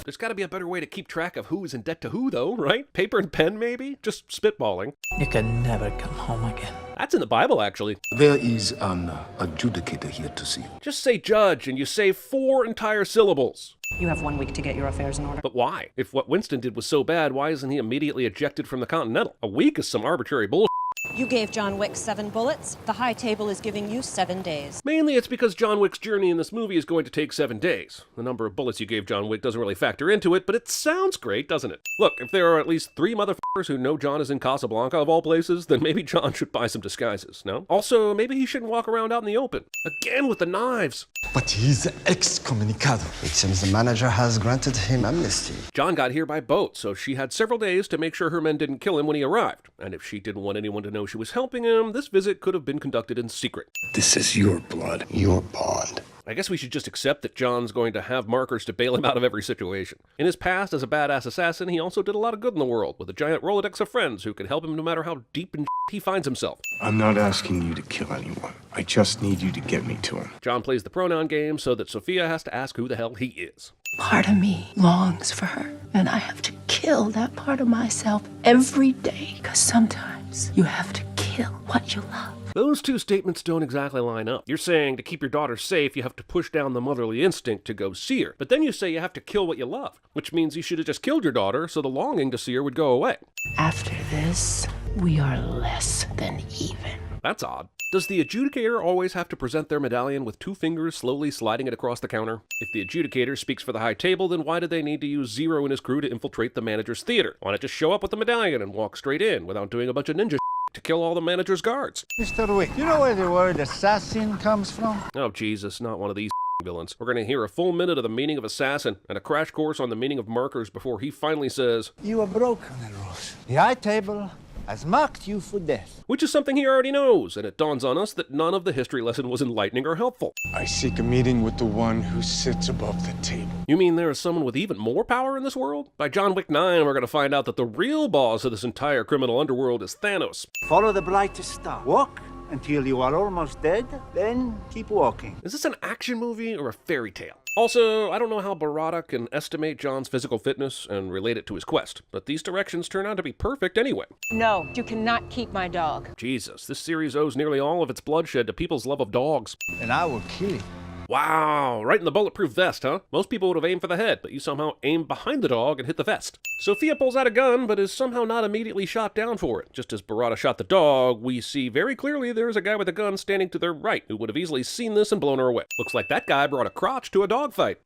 There's got to be a better way to keep track of who is in debt to who, though, right? Paper and pen, maybe? Just spitballing. You can never come home again. That's in the Bible, actually. There is an adjudicator here to see you. Just say judge, and you save 4 entire syllables. You have 1 week to get your affairs in order. But why? If what Winston did was so bad, why isn't he immediately ejected from the Continental? A week is some arbitrary bullshit. You gave John Wick 7 bullets. The high table is giving you 7 days. Mainly it's because John Wick's journey in this movie is going to take 7 days. The number of bullets you gave John Wick doesn't really factor into it, but it sounds great, doesn't it? Look, if there are at least 3 motherfuckers who know John is in Casablanca of all places, then maybe John should buy some disguises, no? Also, maybe he shouldn't walk around out in the open. Again with the knives. But he's excommunicado. It seems the manager has granted him amnesty. John got here by boat, so she had several days to make sure her men didn't kill him when he arrived. And if she didn't want anyone to know she was helping him, this visit could have been conducted in secret. This is your blood, your bond. I guess we should just accept that John's going to have markers to bail him out of every situation. In his past as a badass assassin, he also did a lot of good in the world, with a giant Rolodex of friends who can help him no matter how deep in he finds himself. I'm not asking you to kill anyone. I just need you to get me to him. John plays the pronoun game so that Sophia has to ask who the hell he is. Part of me longs for her, and I have to kill that part of myself every day, because sometimes you have to kill what you love. Those two statements don't exactly line up. You're saying to keep your daughter safe, you have to push down the motherly instinct to go see her. But then you say you have to kill what you love, which means you should have just killed your daughter so the longing to see her would go away. After this, we are less than even. That's odd. Does the adjudicator always have to present their medallion with 2 fingers slowly sliding it across the counter? If the adjudicator speaks for the high table, then why did they need to use Zero and his crew to infiltrate the manager's theater? Why not just show up with the medallion and walk straight in without doing a bunch of ninja to kill all the manager's guards? Mr. Wick, you know where the word assassin comes from? Oh, Jesus, not one of these villains. We're going to hear a full minute of the meaning of assassin and a crash course on the meaning of markers before he finally says, You are broken the rules. The high table has marked you for death. Which is something he already knows, and it dawns on us that none of the history lesson was enlightening or helpful. I seek a meeting with the one who sits above the table. You mean there is someone with even more power in this world? By John Wick 9, we're going to find out that the real boss of this entire criminal underworld is Thanos. Follow the brightest star. Walk until you are almost dead, then keep walking. Is this an action movie or a fairy tale? Also, I don't know how Barada can estimate John's physical fitness and relate it to his quest, but these directions turn out to be perfect anyway. No, you cannot keep my dog. Jesus, this series owes nearly all of its bloodshed to people's love of dogs. And I will kill you. Wow, right in the bulletproof vest, huh? Most people would have aimed for the head, but you somehow aimed behind the dog and hit the vest. Sophia pulls out a gun, but is somehow not immediately shot down for it. Just as Barada shot the dog, we see very clearly there's a guy with a gun standing to their right who would have easily seen this and blown her away. Looks like that guy brought a crotch to a dogfight.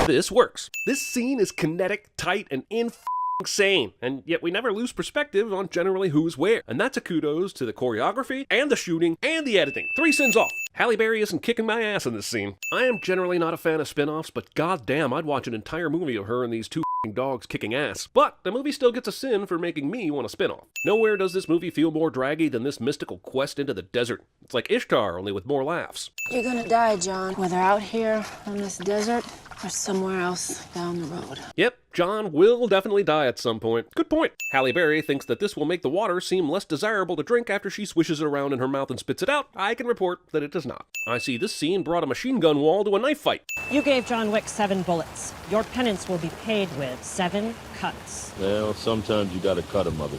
This works. This scene is kinetic, tight, and insane, and yet we never lose perspective on generally who's where. And that's a kudos to the choreography, and the shooting, and the editing. 3 sins off. Halle Berry isn't kicking my ass in this scene. I am generally not a fan of spin-offs, but goddamn, I'd watch an entire movie of her and these 2 dogs kicking ass. But the movie still gets a sin for making me want a spin-off. Nowhere does this movie feel more draggy than this mystical quest into the desert. It's like Ishtar, only with more laughs. You're gonna die, John. Whether out here on this desert or somewhere else down the road. Yep, John will definitely die at some point. Good point. Halle Berry thinks that this will make the water seem less desirable to drink after she swishes it around in her mouth and spits it out. I can report that it does not. I see this scene brought a machine gun wall to a knife fight. You gave John Wick 7 bullets. Your penance will be paid with 7 cuts. Well, sometimes you gotta cut a mother.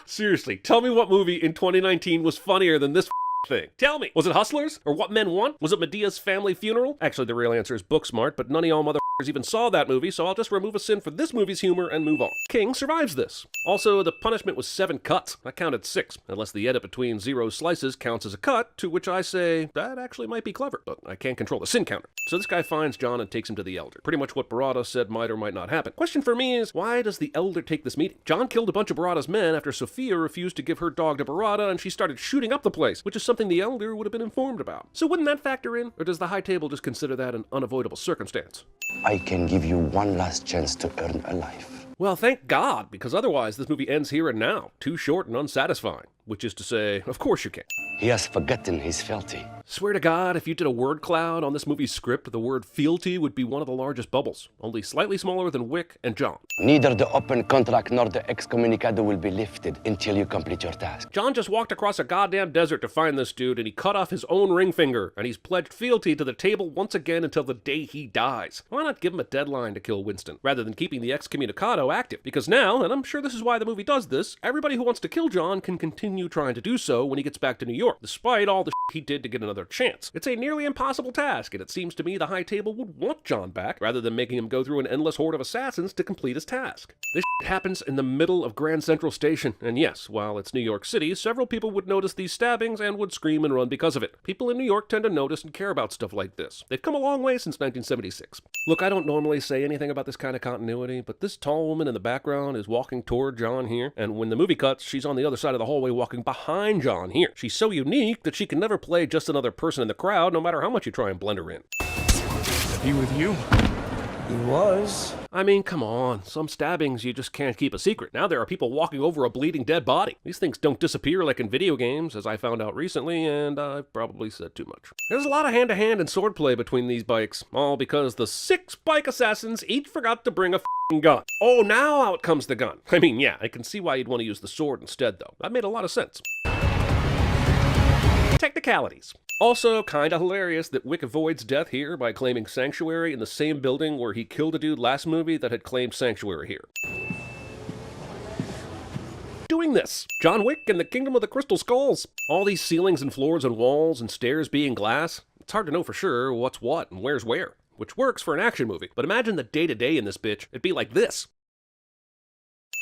Seriously, tell me what movie in 2019 was funnier than this thing. Tell me, was it Hustlers? Or What Men Want? Was it Medea's Family Funeral? Actually, the real answer is Booksmart, but none of y'all motherfuckers even saw that movie, so I'll just remove a sin for this movie's humor and move on. King survives this. Also, the punishment was 7 cuts. I counted 6, unless the edit between 0 slices counts as a cut, to which I say, that actually might be clever, but I can't control the sin counter. So this guy finds John and takes him to the Elder. Pretty much what Barada said might or might not happen. Question for me is, why does the Elder take this meeting? John killed a bunch of Barada's men after Sophia refused to give her dog to Barada, and she started shooting up the place, which is something the Elder would have been informed about. So wouldn't that factor in, or does the High Table just consider that an unavoidable circumstance? I can give you one last chance to earn a life. Well, thank God, because otherwise this movie ends here and now. Too short and unsatisfying. Which is to say, of course you can. He has forgotten his fealty. Swear to God, if you did a word cloud on this movie's script, the word fealty would be one of the largest bubbles, only slightly smaller than Wick and John. Neither the open contract nor the excommunicado will be lifted until you complete your task. John just walked across a goddamn desert to find this dude, and he cut off his own ring finger, and he's pledged fealty to the table once again until the day he dies. Why not give him a deadline to kill Winston, rather than keeping the excommunicado active? Because now, and I'm sure this is why the movie does this, everybody who wants to kill John can continue trying to do so when he gets back to New York, despite all the he did to get another chance. It's a nearly impossible task, and it seems to me the High Table would want John back, rather than making him go through an endless horde of assassins to complete his task. This happens in the middle of Grand Central Station, and yes, while it's New York City, several people would notice these stabbings and would scream and run because of it. People in New York tend to notice and care about stuff like this. They've come a long way since 1976. Look, I don't normally say anything about this kind of continuity, but this tall woman in the background is walking toward John here, and when the movie cuts, she's on the other side of the hallway walking behind John here. She's so unique that she can never play just another person in the crowd, no matter how much you try and blend her in. Is he with you? He was. I mean, come on. Some stabbings you just can't keep a secret. Now there are people walking over a bleeding dead body. These things don't disappear like in video games, as I found out recently, and I've probably said too much. There's a lot of hand-to-hand and swordplay between these bikes, all because the 6 bike assassins each forgot to bring a gun. Oh, now out comes the gun. I mean, yeah, I can see why you'd want to use the sword instead, though. That made a lot of sense. Technicalities. Also, kinda hilarious that Wick avoids death here by claiming sanctuary in the same building where he killed a dude last movie that had claimed sanctuary here. Doing this. John Wick and the Kingdom of the Crystal Skulls. All these ceilings and floors and walls and stairs being glass. It's hard to know for sure what's what and where's where, which works for an action movie. But imagine the day-to-day in this bitch. It'd be like this.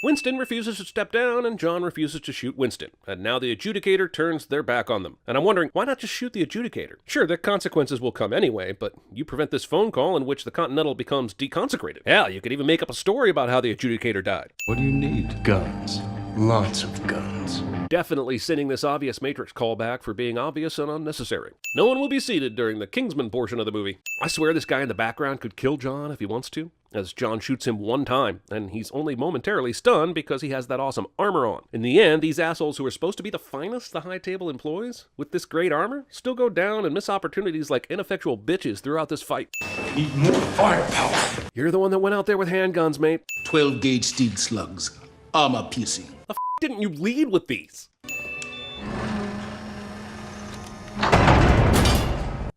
Winston refuses to step down, and John refuses to shoot Winston. And now the adjudicator turns their back on them. And I'm wondering, why not just shoot the adjudicator? Sure, the consequences will come anyway, but you prevent this phone call in which the Continental becomes deconsecrated. Hell, you could even make up a story about how the adjudicator died. What do you need? Guns. Lots of guns. Definitely sending this obvious Matrix callback for being obvious and unnecessary. No one will be seated during the Kingsman portion of the movie. I swear this guy in the background could kill John if he wants to, as John shoots him one time, and he's only momentarily stunned because he has that awesome armor on. In the end, these assholes who are supposed to be the finest the High Table employs, with this great armor, still go down and miss opportunities like ineffectual bitches throughout this fight. Need more firepower. You're the one that went out there with handguns, mate. 12-gauge steel slugs. Armor piercing. The didn't you lead with these?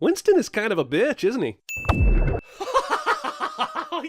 Winston is kind of a bitch, isn't he?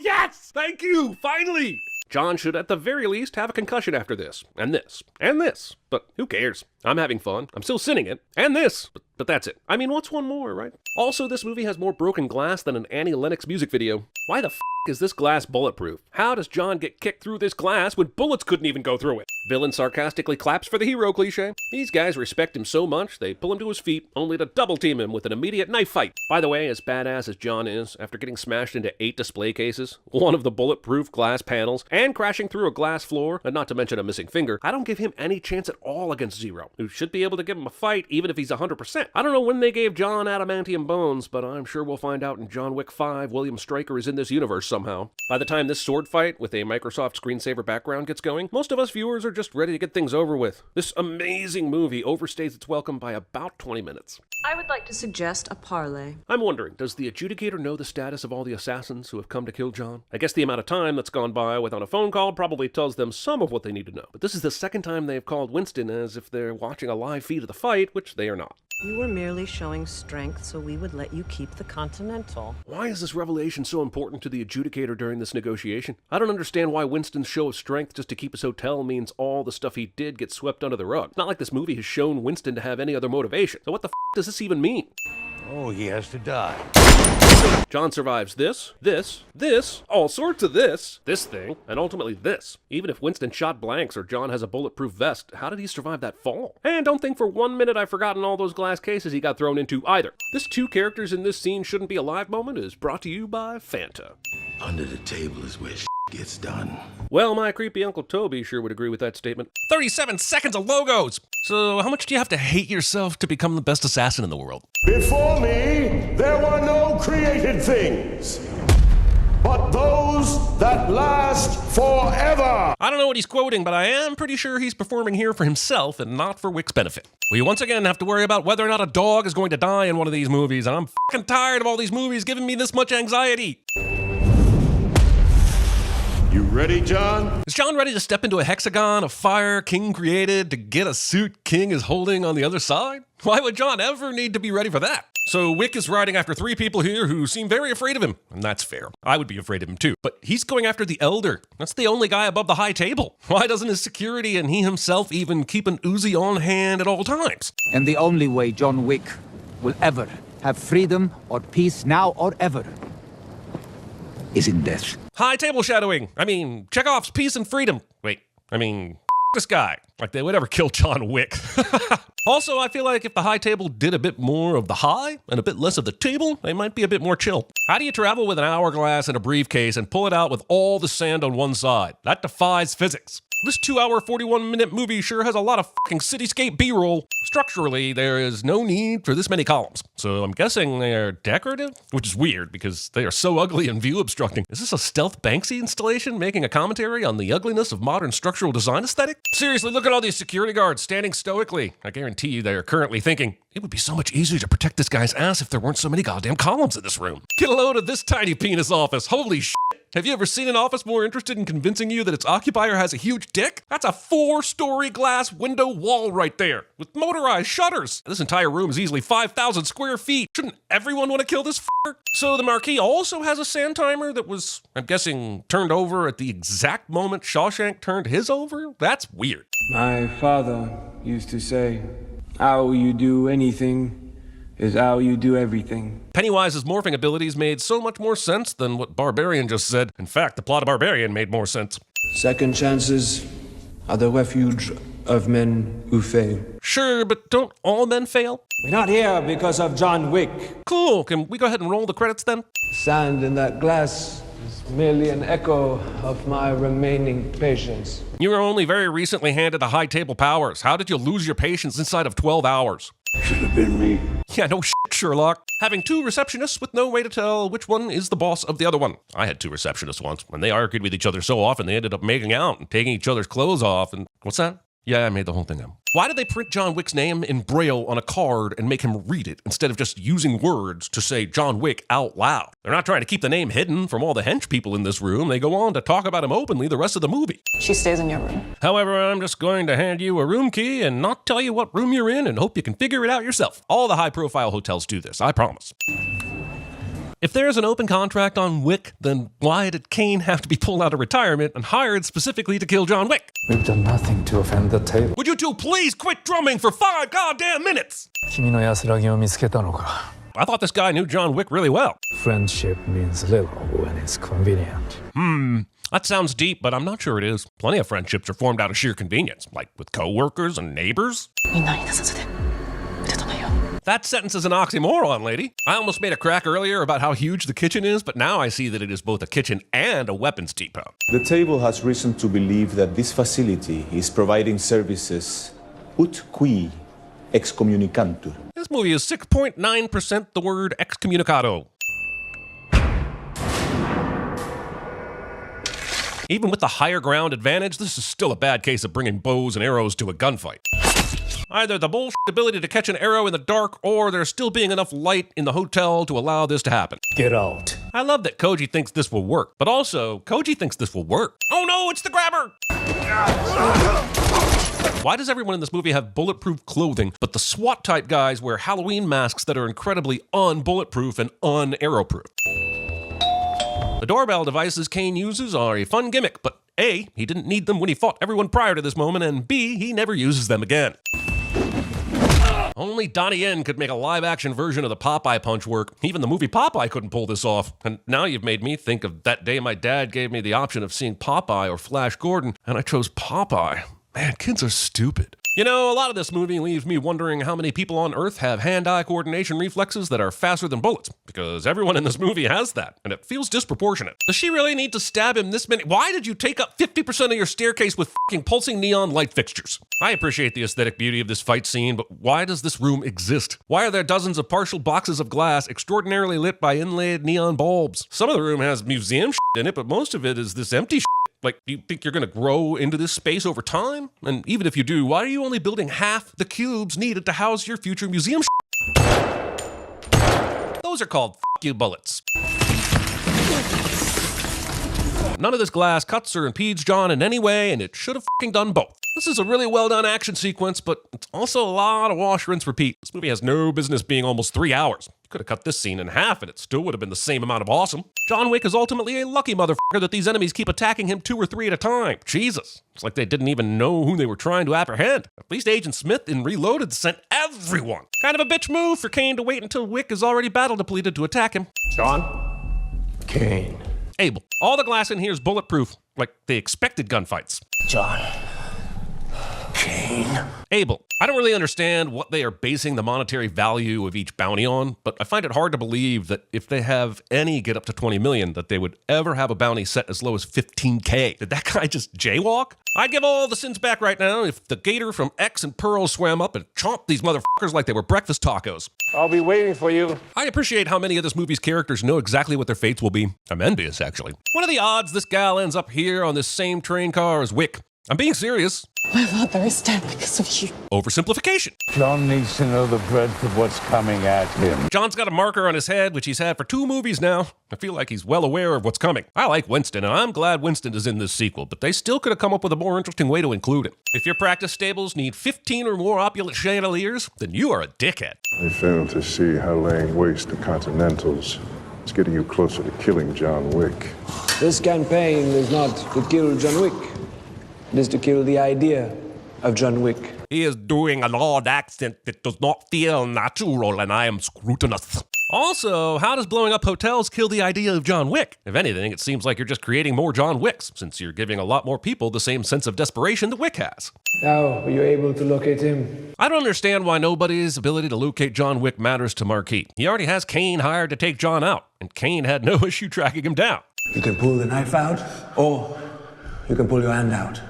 Yes! Thank you! Finally! John should at the very least have a concussion after this, and this, and this. But who cares? I'm having fun. I'm still sinning it. And this. But that's it. I mean, what's one more, right? Also, this movie has more broken glass than an Annie Lennox music video. Why the is this glass bulletproof? How does John get kicked through this glass when bullets couldn't even go through it? Villain sarcastically claps for the hero cliche. These guys respect him so much, they pull him to his feet, only to double team him with an immediate knife fight. By the way, as badass as John is, after getting smashed into 8 display cases, one of the bulletproof glass panels, and crashing through a glass floor, and not to mention a missing finger, I don't give him any chance at all against Zero, who should be able to give him a fight even if he's 100%. I don't know when they gave John adamantium bones, but I'm sure we'll find out in John Wick 5 William Stryker is in this universe somehow. By the time this sword fight with a Microsoft screensaver background gets going, most of us viewers are just ready to get things over with. This amazing movie overstays its welcome by about 20 minutes. I would like to suggest a parlay. I'm wondering, does the adjudicator know the status of all the assassins who have come to kill John? I guess the amount of time that's gone by without a phone call probably tells them some of what they need to know. But this is the second time they've called Winston as if they're watching a live feed of the fight, which they are not. You were merely showing strength, so we would let you keep the Continental. Why is this revelation so important to the adjudicator during this negotiation? I don't understand why Winston's show of strength just to keep his hotel means all the stuff he did gets swept under the rug. It's not like this movie has shown Winston to have any other motivation. So what the does this even mean? Oh, he has to die. John survives this, all sorts of this thing, and ultimately this. Even if Winston shot blanks or John has a bulletproof vest, how did he survive that fall? And don't think for 1 minute I've forgotten all those glass cases he got thrown into either. This two characters in this scene shouldn't be alive moment is brought to you by Fanta. Under the table is where gets done. Well, my creepy Uncle Toby sure would agree with that statement. 37 seconds of logos! So how much do you have to hate yourself to become the best assassin in the world? Before me, there were no created things, but those that last forever. I don't know what he's quoting, but I am pretty sure he's performing here for himself and not for Wick's benefit. We once again have to worry about whether or not a dog is going to die in one of these movies, and I'm fucking tired of all these movies giving me this much anxiety. You ready, John? Is John ready to step into a hexagon of fire King created to get a suit King is holding on the other side? Why would John ever need to be ready for that? So Wick is riding after 3 people here who seem very afraid of him, and that's fair. I would be afraid of him too, but he's going after the Elder. That's the only guy above the high table. Why doesn't his security and he himself even keep an Uzi on hand at all times? And the only way John Wick will ever have freedom or peace now or ever is in death. High table shadowing. I mean, Chekhov's peace and freedom. Wait, I mean, this guy. Like they would ever kill John Wick. Also, I feel like if the high table did a bit more of the high and a bit less of the table, they might be a bit more chill. How do you travel with an hourglass and a briefcase and pull it out with all the sand on one side? That defies physics. This 2-hour, 41-minute movie sure has a lot of fucking cityscape B-roll. Structurally, there is no need for this many columns. So I'm guessing they're decorative? Which is weird because they are so ugly and view obstructing. Is this a stealth Banksy installation making a commentary on the ugliness of modern structural design aesthetic? Seriously, look at all these security guards standing stoically. I guarantee you they are currently thinking, it would be so much easier to protect this guy's ass if there weren't so many goddamn columns in this room. Get a load of this tiny penis office. Holy shit. Have you ever seen an office more interested in convincing you that its occupier has a huge dick? That's a 4-story glass window wall right there, with motorized shutters. This entire room is easily 5,000 square feet. Shouldn't everyone want to kill this f***er? So the Marquis also has a sand timer that was, I'm guessing, turned over at the exact moment Shawshank turned his over? That's weird. My father used to say, how you do anything is how you do everything. Pennywise's morphing abilities made so much more sense than what Barbarian just said. In fact, the plot of Barbarian made more sense. Second chances are the refuge of men who fail. Sure, but don't all men fail? We're not here because of John Wick. Cool, can we go ahead and roll the credits then? Sand in that glass is merely an echo of my remaining patience. You were only very recently handed the high table powers. How did you lose your patience inside of 12 hours? Should have been me. Yeah, no shit, Sherlock. Having 2 receptionists with no way to tell which one is the boss of the other one. I had 2 receptionists once, and they argued with each other so often they ended up making out and taking each other's clothes off and... What's that? Yeah, I made the whole thing up. Why did they print John Wick's name in Braille on a card and make him read it instead of just using words to say John Wick out loud? They're not trying to keep the name hidden from all the hench people in this room. They go on to talk about him openly the rest of the movie. She stays in your room. However, I'm just going to hand you a room key and not tell you what room you're in and hope you can figure it out yourself. All the high-profile hotels do this, I promise. If there's an open contract on Wick, then why did Kane have to be pulled out of retirement and hired specifically to kill John Wick? We've done nothing to offend the table. Would you two please quit drumming for 5 goddamn minutes? I thought this guy knew John Wick really well. Friendship means little when it's convenient. That sounds deep, but I'm not sure it is. Plenty of friendships are formed out of sheer convenience, like with co-workers and neighbors. That sentence is an oxymoron, lady. I almost made a crack earlier about how huge the kitchen is, but now I see that it is both a kitchen and a weapons depot. The table has reason to believe that this facility is providing services ut qui excommunicantur. This movie is 6.9% the word excommunicado. Even with the higher ground advantage, this is still a bad case of bringing bows and arrows to a gunfight. Either the bullshit ability to catch an arrow in the dark, or there still being enough light in the hotel to allow this to happen. Get out. I love that Koji thinks this will work, but also, Koji thinks this will work. Oh no, it's the grabber! Why does everyone in this movie have bulletproof clothing, but the SWAT-type guys wear Halloween masks that are incredibly un-bulletproof and un-arrowproof? The doorbell devices Kane uses are a fun gimmick, but A, he didn't need them when he fought everyone prior to this moment, and B, he never uses them again. Only Donnie Yen could make a live-action version of the Popeye punch work. Even the movie Popeye couldn't pull this off. And now you've made me think of that day my dad gave me the option of seeing Popeye or Flash Gordon, and I chose Popeye. Man, kids are stupid. You know, a lot of this movie leaves me wondering how many people on Earth have hand-eye coordination reflexes that are faster than bullets, because everyone in this movie has that, and it feels disproportionate. Does she really need to stab him this many? Why did you take up 50% of your staircase with fucking pulsing neon light fixtures? I appreciate the aesthetic beauty of this fight scene, but why does this room exist? Why are there dozens of partial boxes of glass extraordinarily lit by inlaid neon bulbs? Some of the room has museum shit in it, but most of it is this empty shit. Like, do you think you're going to grow into this space over time? And even if you do, why are you only building half the cubes needed to house your future museum shit? Those are called f*** you bullets. None of this glass cuts or impedes John in any way, and it should have f***ing done both. This is a really well done action sequence, but it's also a lot of wash, rinse, repeat. This movie has no business being almost 3 hours. You could have cut this scene in half and it still would have been the same amount of awesome. John Wick is ultimately a lucky motherfucker that these enemies keep attacking him 2 or 3 at a time. Jesus. It's like they didn't even know who they were trying to apprehend. At least Agent Smith in Reloaded sent everyone. Kind of a bitch move for Kane to wait until Wick is already battle depleted to attack him. John? Kane. Abel. All the glass in here is bulletproof, like they expected gunfights. John. Kane. Abel. I don't really understand what they are basing the monetary value of each bounty on, but I find it hard to believe that if they have any get up to 20 million, that they would ever have a bounty set as low as 15K. Did that guy just jaywalk? I'd give all the sins back right now if the gator from X and Pearl swam up and chomped these motherfuckers like they were breakfast tacos. I'll be waiting for you. I appreciate how many of this movie's characters know exactly what their fates will be. I'm envious, actually. What are the odds this gal ends up here on this same train car as Wick? I'm being serious. My father is dead because of you. Oversimplification. John needs to know the breadth of what's coming at him. John's got a marker on his head, which he's had for 2 movies now. I feel like he's well aware of what's coming. I like Winston, and I'm glad Winston is in this sequel, but they still could have come up with a more interesting way to include him. If your practice stables need 15 or more opulent chandeliers, then you are a dickhead. I fail to see how laying waste to Continentals is getting you closer to killing John Wick. This campaign is not to kill John Wick. It is to kill the idea of John Wick. He is doing an odd accent that does not feel natural, and I am scrutinous. Also, how does blowing up hotels kill the idea of John Wick? If anything, it seems like you're just creating more John Wicks, since you're giving a lot more people the same sense of desperation that Wick has. How were you able to locate him? I don't understand why nobody's ability to locate John Wick matters to Marquis. He already has Kane hired to take John out, and Kane had no issue tracking him down. You can pull the knife out, or you can pull your hand out.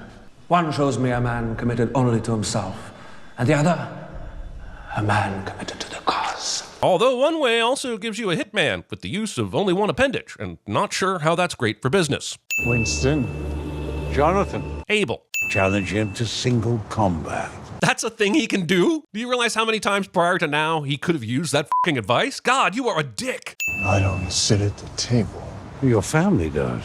One shows me a man committed only to himself, and the other, a man committed to the cause. Although one way also gives you a hitman with the use of only one appendage, and not sure how that's great for business. Winston. Jonathan. Abel. Challenge him to single combat. That's a thing he can do? Do you realize how many times prior to now he could have used that fucking advice? God, you are a dick. I don't sit at the table. Your family does.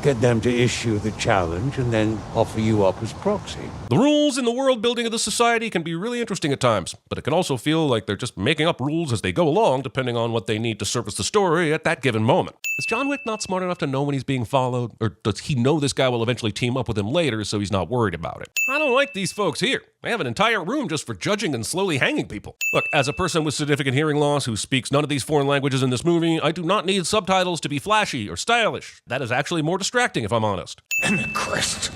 Get them to issue the challenge and then offer you up as proxy. The rules in the world building of this society can be really interesting at times, but it can also feel like they're just making up rules as they go along, depending on what they need to service the story at that given moment. Is John Wick not smart enough to know when he's being followed? Or does he know this guy will eventually team up with him later, so he's not worried about it? I don't like these folks here. They have an entire room just for judging and slowly hanging people. Look, as a person with significant hearing loss who speaks none of these foreign languages in this movie, I do not need subtitles to be flashy or stylish. That is actually more distracting, if I'm honest. And the crest.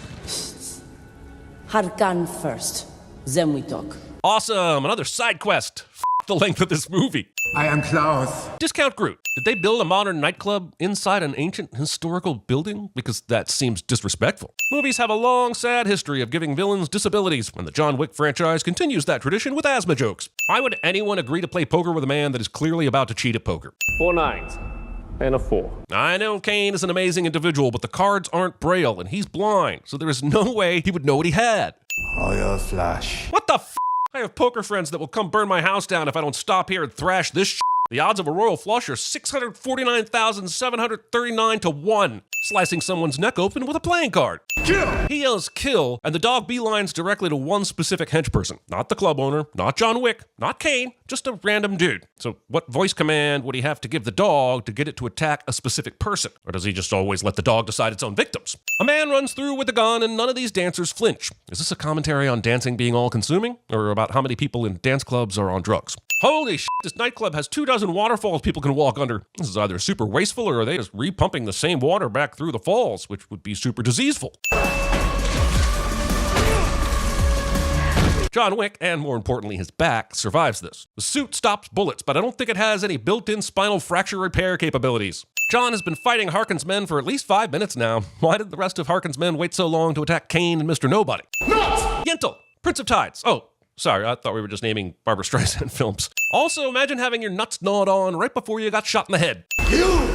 Harkan first, then we talk. Awesome, another side quest. F the length of this movie. I am Klaus. Discount Groot. Did they build a modern nightclub inside an ancient historical building? Because that seems disrespectful. Movies have a long, sad history of giving villains disabilities, and the John Wick franchise continues that tradition with asthma jokes. Why would anyone agree to play poker with a man that is clearly about to cheat at poker? 4 9s and a 4. I know Kane is an amazing individual, but the cards aren't Braille, and he's blind, so there is no way he would know what he had. Oh, your flash. What the f***? I have poker friends that will come burn my house down if I don't stop here and thrash this shit. The odds of a royal flush are 649,739 to 1. Slicing someone's neck open with a playing card. Kill! He yells kill, and the dog beelines directly to one specific henchperson. Not the club owner, not John Wick, not Kane, just a random dude. So what voice command would he have to give the dog to get it to attack a specific person? Or does he just always let the dog decide its own victims? A man runs through with a gun and none of these dancers flinch. Is this a commentary on dancing being all-consuming? Or about how many people in dance clubs are on drugs? Holy shit, this nightclub has 24 waterfalls people can walk under. This is either super wasteful or are they just repumping the same water back through the falls, which would be super diseaseful. John Wick, and more importantly his back, survives this. The suit stops bullets, but I don't think it has any built-in spinal fracture repair capabilities. John has been fighting Harkin's men for at least 5 minutes now. Why did the rest of Harkin's men wait so long to attack Kane and Mr. Nobody? Not! Yentl, Prince of Tides. Oh, sorry, I thought we were just naming Barbra Streisand films. Also, imagine having your nuts gnawed on right before you got shot in the head. You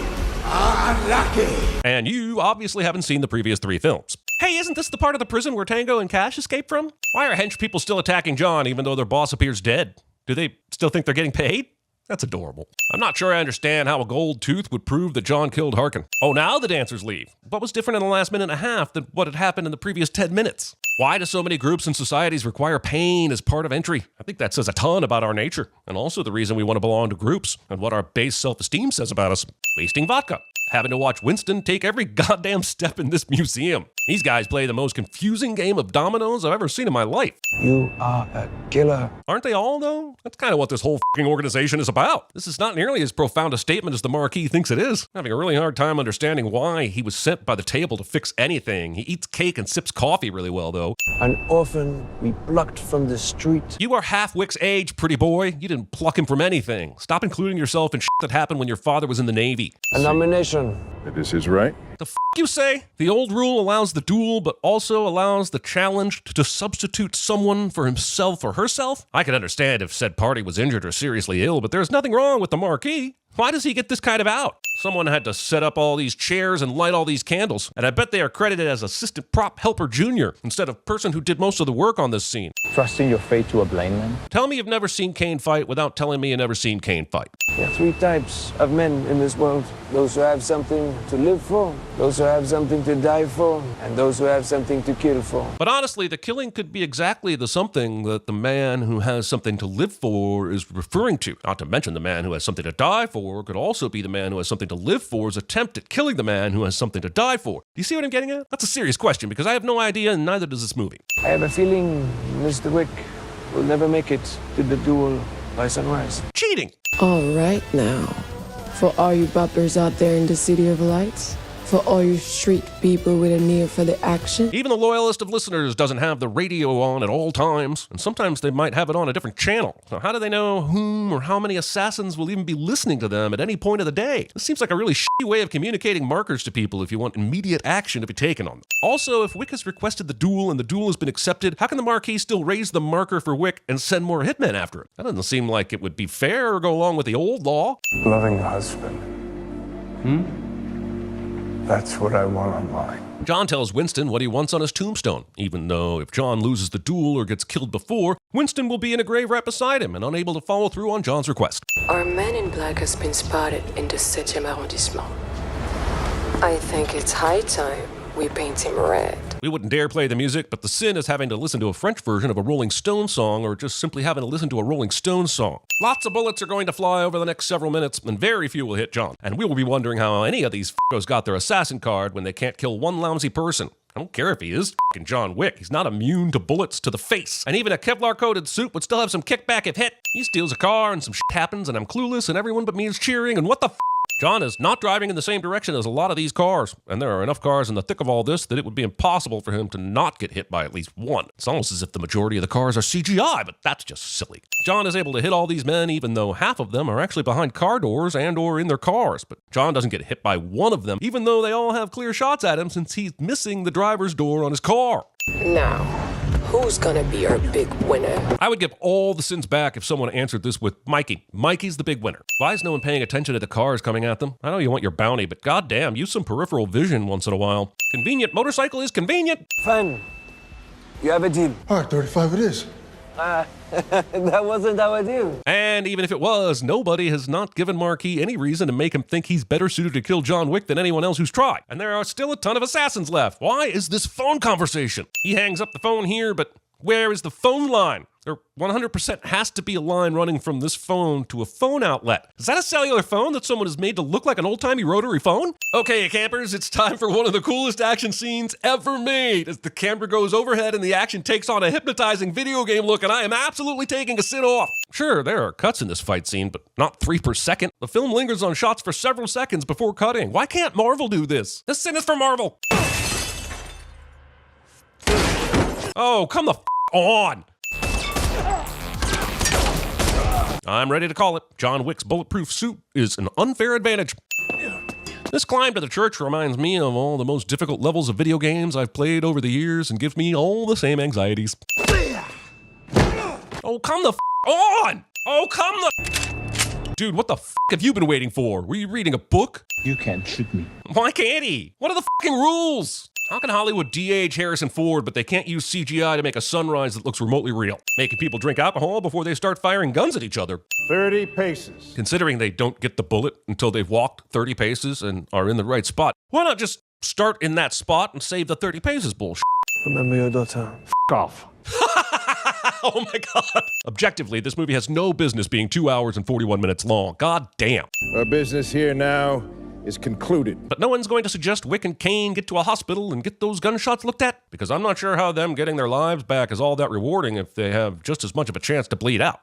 are lucky. And you obviously haven't seen the previous 3 films. Hey, isn't this the part of the prison where Tango and Cash escaped from? Why are hench people still attacking John even though their boss appears dead? Do they still think they're getting paid? That's adorable. I'm not sure I understand how a gold tooth would prove that John killed Harkin. Oh, now the dancers leave. What was different in the last minute and a half than what had happened in the previous 10 minutes? Why do so many groups and societies require pain as part of entry? I think that says a ton about our nature, and also the reason we want to belong to groups, and what our base self-esteem says about us. Wasting vodka. Having to watch Winston take every goddamn step in this museum. These guys play the most confusing game of dominoes I've ever seen in my life. You are a killer. Aren't they all, though? That's kind of what this whole f***ing organization is about. This is not nearly as profound a statement as the Marquis thinks it is. I'm having a really hard time understanding why he was sent by the table to fix anything. He eats cake and sips coffee really well, though. An orphan we plucked from the street. You are half Wick's age, pretty boy. You didn't pluck him from anything. Stop including yourself in shit that happened when your father was in the Navy. A nomination. It is his right. The f*** you say? The old rule allows the duel, but also allows the challenged to substitute someone for himself or herself? I could understand if said party was injured or seriously ill, but there's nothing wrong with the Marquis. Why does he get this kind of out? Someone had to set up all these chairs and light all these candles, and I bet they are credited as assistant prop helper junior instead of person who did most of the work on this scene. Trusting your fate to a blind man? Tell me you've never seen Kane fight without telling me you've never seen Kane fight. There are 3 types of men in this world. Those who have something to live for, those who have something to die for, and those who have something to kill for. But honestly, the killing could be exactly the something that the man who has something to live for is referring to. Not to mention the man who has something to die for could also be the man who has something to live for's attempt at killing the man who has something to die for. Do you see what I'm getting at? That's a serious question because I have no idea and neither does this movie. I have a feeling Mr. Wick will never make it to the duel by sunrise. Cheating! All right now. For all you boppers out there in the City of Lights, for all you street people with a need for the action. Even the loyalist of listeners doesn't have the radio on at all times, and sometimes they might have it on a different channel. So how do they know whom or how many assassins will even be listening to them at any point of the day? This seems like a really shitty way of communicating markers to people if you want immediate action to be taken on them. Also, if Wick has requested the duel and the duel has been accepted, how can the Marquis still raise the marker for Wick and send more hitmen after it? That doesn't seem like it would be fair or go along with the old law. Loving husband. That's what I want on mine. John tells Winston what he wants on his tombstone, even though if John loses the duel or gets killed before, Winston will be in a grave right beside him and unable to follow through on John's request. Our man in black has been spotted in the 7th arrondissement. I think it's high time we paint him red. We wouldn't dare play the music, but the sin is having to listen to a French version of a Rolling Stones song or just simply having to listen to a Rolling Stones song. Lots of bullets are going to fly over the next several minutes, and very few will hit John. And we will be wondering how any of these f***os got their assassin card when they can't kill one lousy person. I don't care if he is f***ing John Wick. He's not immune to bullets to the face. And even a Kevlar-coated suit would still have some kickback if hit. He steals a car and some shit happens and I'm clueless and everyone but me is cheering and what the f***? John is not driving in the same direction as a lot of these cars, and there are enough cars in the thick of all this that it would be impossible for him to not get hit by at least one. It's almost as if the majority of the cars are CGI, but that's just silly. John is able to hit all these men even though half of them are actually behind car doors and or in their cars, but John doesn't get hit by one of them even though they all have clear shots at him since he's missing the driver's door on his car. Now, who's gonna be our big winner? I would give all the sins back if someone answered this with Mikey. Mikey's the big winner. Why is no one paying attention to the cars coming at them? I know you want your bounty, but goddamn, use some peripheral vision once in a while. Convenient motorcycle is convenient. Fine. You have a deal. All right, 35 it is. That wasn't how I do. And even if it was, nobody has not given Marquis any reason to make him think he's better suited to kill John Wick than anyone else who's tried. And there are still a ton of assassins left. Why is this phone conversation? He hangs up the phone here, but where is the phone line? There 100% has to be a line running from this phone to a phone outlet. Is that a cellular phone that someone has made to look like an old-timey rotary phone? Okay, campers, it's time for one of the coolest action scenes ever made as the camera goes overhead and the action takes on a hypnotizing video game look, and I am absolutely taking a sit off. Sure, there are cuts in this fight scene, but not 3 per second. The film lingers on shots for several seconds before cutting. Why can't Marvel do this? This scene is for Marvel. Oh, come the on. I'm ready to call it. John Wick's bulletproof suit is an unfair advantage. This climb to the church reminds me of all the most difficult levels of video games I've played over the years and gives me all the same anxieties. Oh, come the on! Oh, come the... Dude, what the have you been waiting for? Were you reading a book? You can't shoot me. Why can't he? What are the rules? How can Hollywood de-age Harrison Ford, but they can't use CGI to make a sunrise that looks remotely real? Making people drink alcohol before they start firing guns at each other. 30 paces. Considering they don't get the bullet until they've walked 30 paces and are in the right spot, why not just start in that spot and save the 30 paces bullshit? Remember your daughter. F off. Oh my God. Objectively, this movie has no business being 2 hours and 41 minutes long. God damn. Our business here now is concluded. But no one's going to suggest Wick and Kane get to a hospital and get those gunshots looked at, because I'm not sure how them getting their lives back is all that rewarding if they have just as much of a chance to bleed out.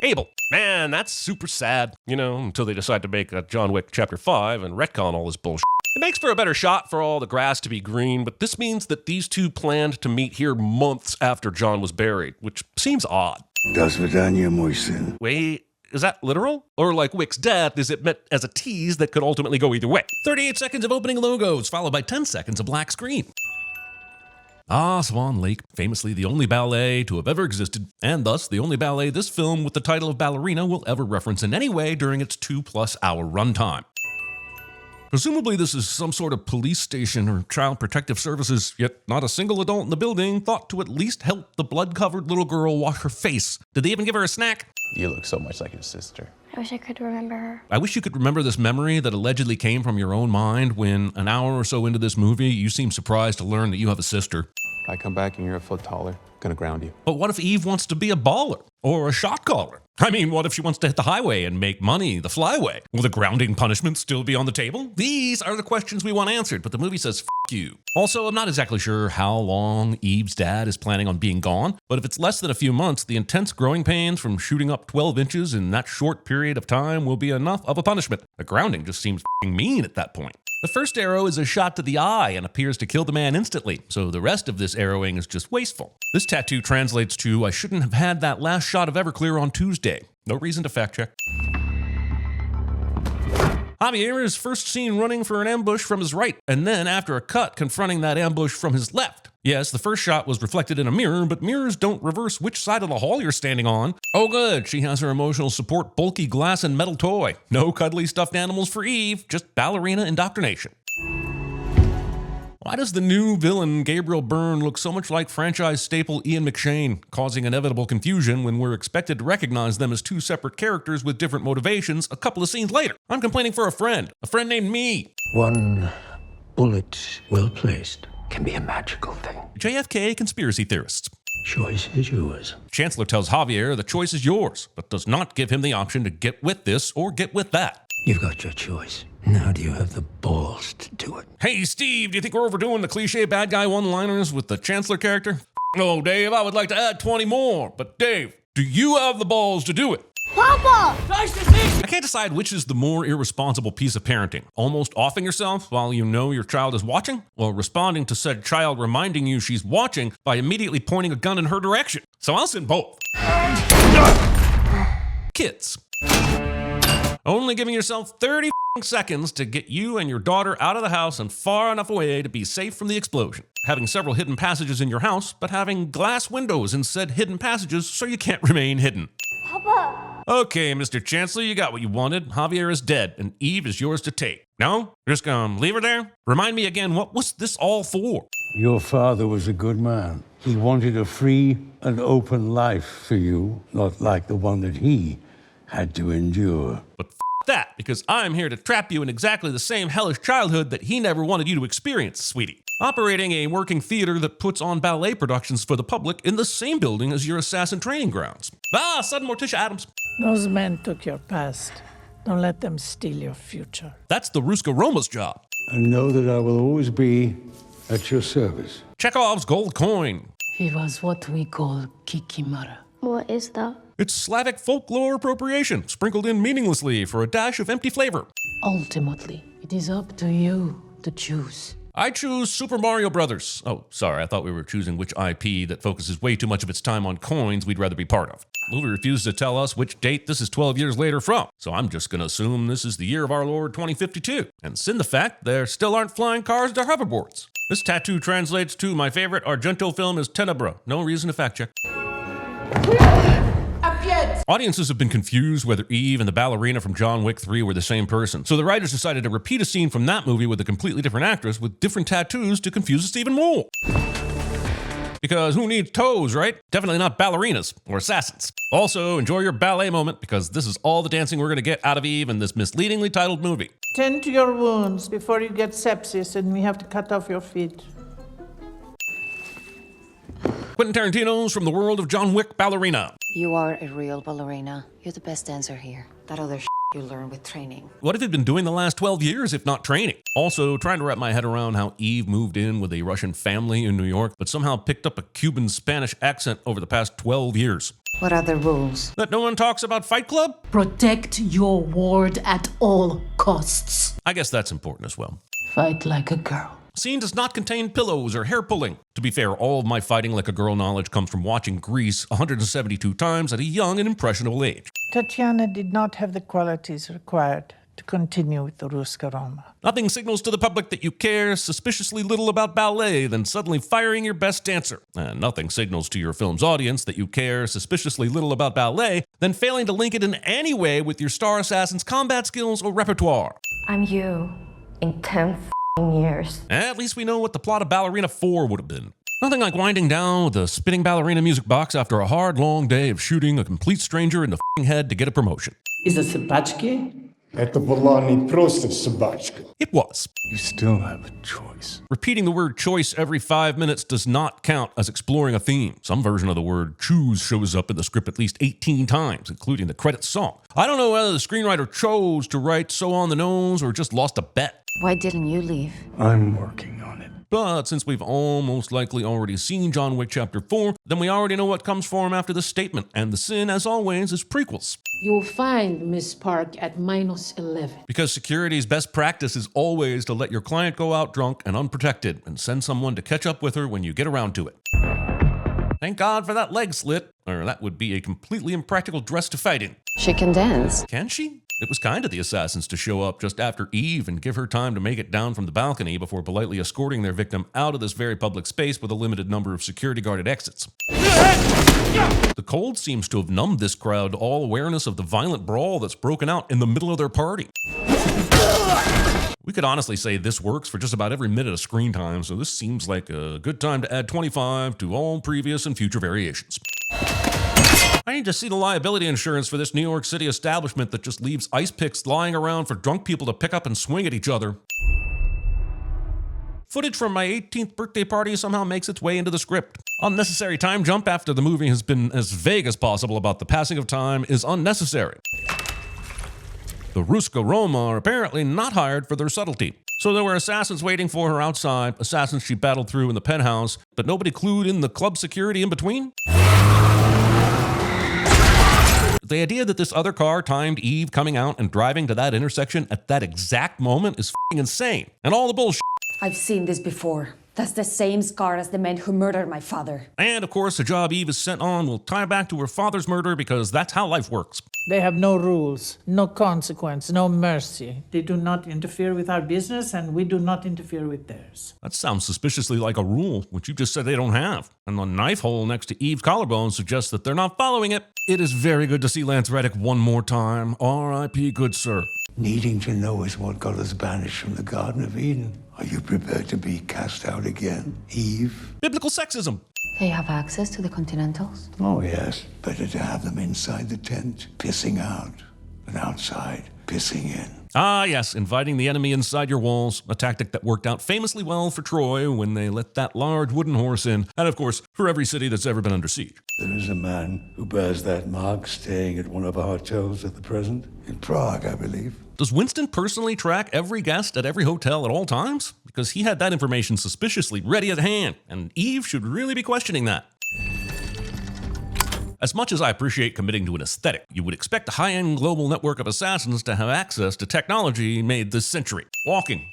Abel. Man, that's super sad. You know, until they decide to make a John Wick Chapter 5 and retcon all this bullshit. It makes for a better shot for all the grass to be green, but this means that these two planned to meet here months after John was buried, which seems odd. Das Vidania, my son. Wait. Is that literal? Or like Wick's death, is it meant as a tease that could ultimately go either way? 38 seconds of opening logos, followed by 10 seconds of black screen. Ah, Swan Lake, famously the only ballet to have ever existed, and thus the only ballet this film with the title of Ballerina will ever reference in any way during its 2+ hour runtime. Presumably this is some sort of police station or child protective services, yet not a single adult in the building thought to at least help the blood-covered little girl wash her face. Did they even give her a snack? You look so much like your sister. I wish I could remember her. I wish you could remember this memory that allegedly came from your own mind when, an hour or so into this movie, you seem surprised to learn that you have a sister. I come back and you're a foot taller. Gonna ground you. But what if Eve wants to be a baller? Or a shot caller? I mean, what if she wants to hit the highway and make money the flyway? Will the grounding punishment still be on the table? These are the questions we want answered, but the movie says, F you. Also, I'm not exactly sure how long Eve's dad is planning on being gone, but if it's less than a few months, the intense growing pains from shooting up 12 inches in that short period of time will be enough of a punishment. The grounding just seems f***ing mean at that point. The first arrow is a shot to the eye and appears to kill the man instantly, so the rest of this arrowing is just wasteful. This tattoo translates to, I shouldn't have had that last shot of Everclear on Tuesday. No reason to fact check. Javier is first seen running for an ambush from his right, and then after a cut, confronting that ambush from his left. Yes, the first shot was reflected in a mirror, but mirrors don't reverse which side of the hall you're standing on. Oh good, she has her emotional support bulky glass and metal toy. No cuddly stuffed animals for Eve, just ballerina indoctrination. Why does the new villain, Gabriel Byrne, look so much like franchise staple Ian McShane, causing inevitable confusion when we're expected to recognize them as two separate characters with different motivations a couple of scenes later? I'm complaining for a friend named me. One bullet well placed can be a magical thing. JFK conspiracy theorists. Choice is yours. Chancellor tells Javier the choice is yours, but does not give him the option to get with this or get with that. You've got your choice. Now do you have the balls to do it? Hey, Steve, do you think we're overdoing the cliche bad guy one-liners with the Chancellor character? No, Dave, I would like to add 20 more. But Dave, do you have the balls to do it? Papa! Nice to see you! I can't decide which is the more irresponsible piece of parenting. Almost offing yourself while you know your child is watching, or responding to said child reminding you she's watching by immediately pointing a gun in her direction. So I'll send both. Kids. Only giving yourself 30 seconds to get you and your daughter out of the house and far enough away to be safe from the explosion. having several hidden passages in your house, but having glass windows in said hidden passages so you can't remain hidden. Papa! Okay, Mr. Chancellor, you got what you wanted. Javier is dead, and Eve is yours to take. No? You're just gonna leave her there? Remind me again, what was this all for? Your father was a good man. He wanted a free and open life for you, not like the one that he had to endure. But that, because I'm here to trap you in exactly the same hellish childhood that he never wanted you to experience, sweetie. Operating a working theater that puts on ballet productions for the public in the same building as your assassin training grounds. Ah, sudden Morticia Adams. Those men took your past. Don't let them steal your future. That's the Ruska Roma's job. And know that I will always be at your service. Chekhov's gold coin. He was what we call Kikimara. What is that? It's Slavic folklore appropriation, sprinkled in meaninglessly for a dash of empty flavor. Ultimately, it is up to you to choose. I choose Super Mario Brothers. Oh, sorry, I thought we were choosing which IP that focuses way too much of its time on coins we'd rather be part of. The movie refuses to tell us which date this is 12 years later from, so I'm just gonna assume this is the year of our Lord 2052, and sin the fact there still aren't flying cars or hoverboards. This tattoo translates to my favorite Argento film is Tenebra. No reason to fact check. Audiences have been confused whether Eve and the ballerina from John Wick 3 were the same person, so the writers decided to repeat a scene from that movie with a completely different actress with different tattoos to confuse us even more. Because who needs toes, right? Definitely not ballerinas or assassins. Also, enjoy your ballet moment because this is all the dancing we're going to get out of Eve in this misleadingly titled movie. Tend to your wounds before you get sepsis and we have to cut off your feet. Quentin Tarantino's from the world of John Wick Ballerina. You are a real ballerina. You're the best dancer here. That other you learn with training. What have you been doing the last 12 years if not training? Also, trying to wrap my head around how Eve moved in with a Russian family in New York, but somehow picked up a Cuban-Spanish accent over the past 12 years. What are the rules? That no one talks about Fight Club? Protect your ward at all costs. I guess that's important as well. Fight like a girl. Scene does not contain pillows or hair pulling. To be fair, all of my fighting like a girl knowledge comes from watching Grease 172 times at a young and impressionable age. Tatiana did not have the qualities required to continue with the Ruska Roma. Nothing signals to the public that you care suspiciously little about ballet than suddenly firing your best dancer. And nothing signals to your film's audience that you care suspiciously little about ballet than failing to link it in any way with your star assassin's combat skills or repertoire. I'm you in 10 years. At least we know what the plot of Ballerina 4 would have been. Nothing like winding down with a spinning ballerina music box after a hard, long day of shooting a complete stranger in the head to get a promotion. Is it собачки? Это была не просто собачка. It was. You still have a choice. Repeating the word choice every 5 minutes does not count as exploring a theme. Some version of the word choose shows up in the script at least 18 times, including the credits song. I don't know whether the screenwriter chose to write so on the nose or just lost a bet. Why didn't you leave? I'm working on it. But since we've almost likely already seen John Wick Chapter 4, then we already know what comes for him after this statement, and the sin, as always, is prequels. You'll find Miss Park at -11. Because security's best practice is always to let your client go out drunk and unprotected, and send someone to catch up with her when you get around to it. Thank God for that leg slit, or that would be a completely impractical dress to fight in. She can dance. Can she? It was kind of the assassins to show up just after Eve and give her time to make it down from the balcony before politely escorting their victim out of this very public space with a limited number of security guarded exits. The cold seems to have numbed this crowd to all awareness of the violent brawl that's broken out in the middle of their party. We could honestly say this works for just about every minute of screen time, so this seems like a good time to add 25 to all previous and future variations. I need to see the liability insurance for this New York City establishment that just leaves ice picks lying around for drunk people to pick up and swing at each other. Footage from my 18th birthday party somehow makes its way into the script. Unnecessary time jump after the movie has been as vague as possible about the passing of time is unnecessary. The Ruska Roma are apparently not hired for their subtlety. So there were assassins waiting for her outside, assassins she battled through in the penthouse, but nobody clued in the club security in between? The idea that this other car timed Eve coming out and driving to that intersection at that exact moment is f***ing insane. And all the bullshit. I've seen this before. That's the same scar as the men who murdered my father. And of course, the job Eve is sent on will tie back to her father's murder because that's how life works. They have no rules, no consequence, no mercy. They do not interfere with our business, and we do not interfere with theirs. That sounds suspiciously like a rule, which you just said they don't have. And the knife hole next to Eve's collarbone suggests that they're not following it. It is very good to see Lance Reddick one more time. R.I.P. good sir. Needing to know is what got us banished from the Garden of Eden. Are you prepared to be cast out again, Eve? Biblical sexism. They have access to the Continentals? Oh, yes. Better to have them inside the tent, pissing out, than outside, pissing in. Ah, yes, inviting the enemy inside your walls, a tactic that worked out famously well for Troy when they let that large wooden horse in, and of course, for every city that's ever been under siege. There is a man who bears that mark staying at one of our hotels at the present, in Prague, I believe. Does Winston personally track every guest at every hotel at all times? Because he had that information suspiciously ready at hand, and Eve should really be questioning that. As much as I appreciate committing to an aesthetic, you would expect a high-end global network of assassins to have access to technology made this century. Walking.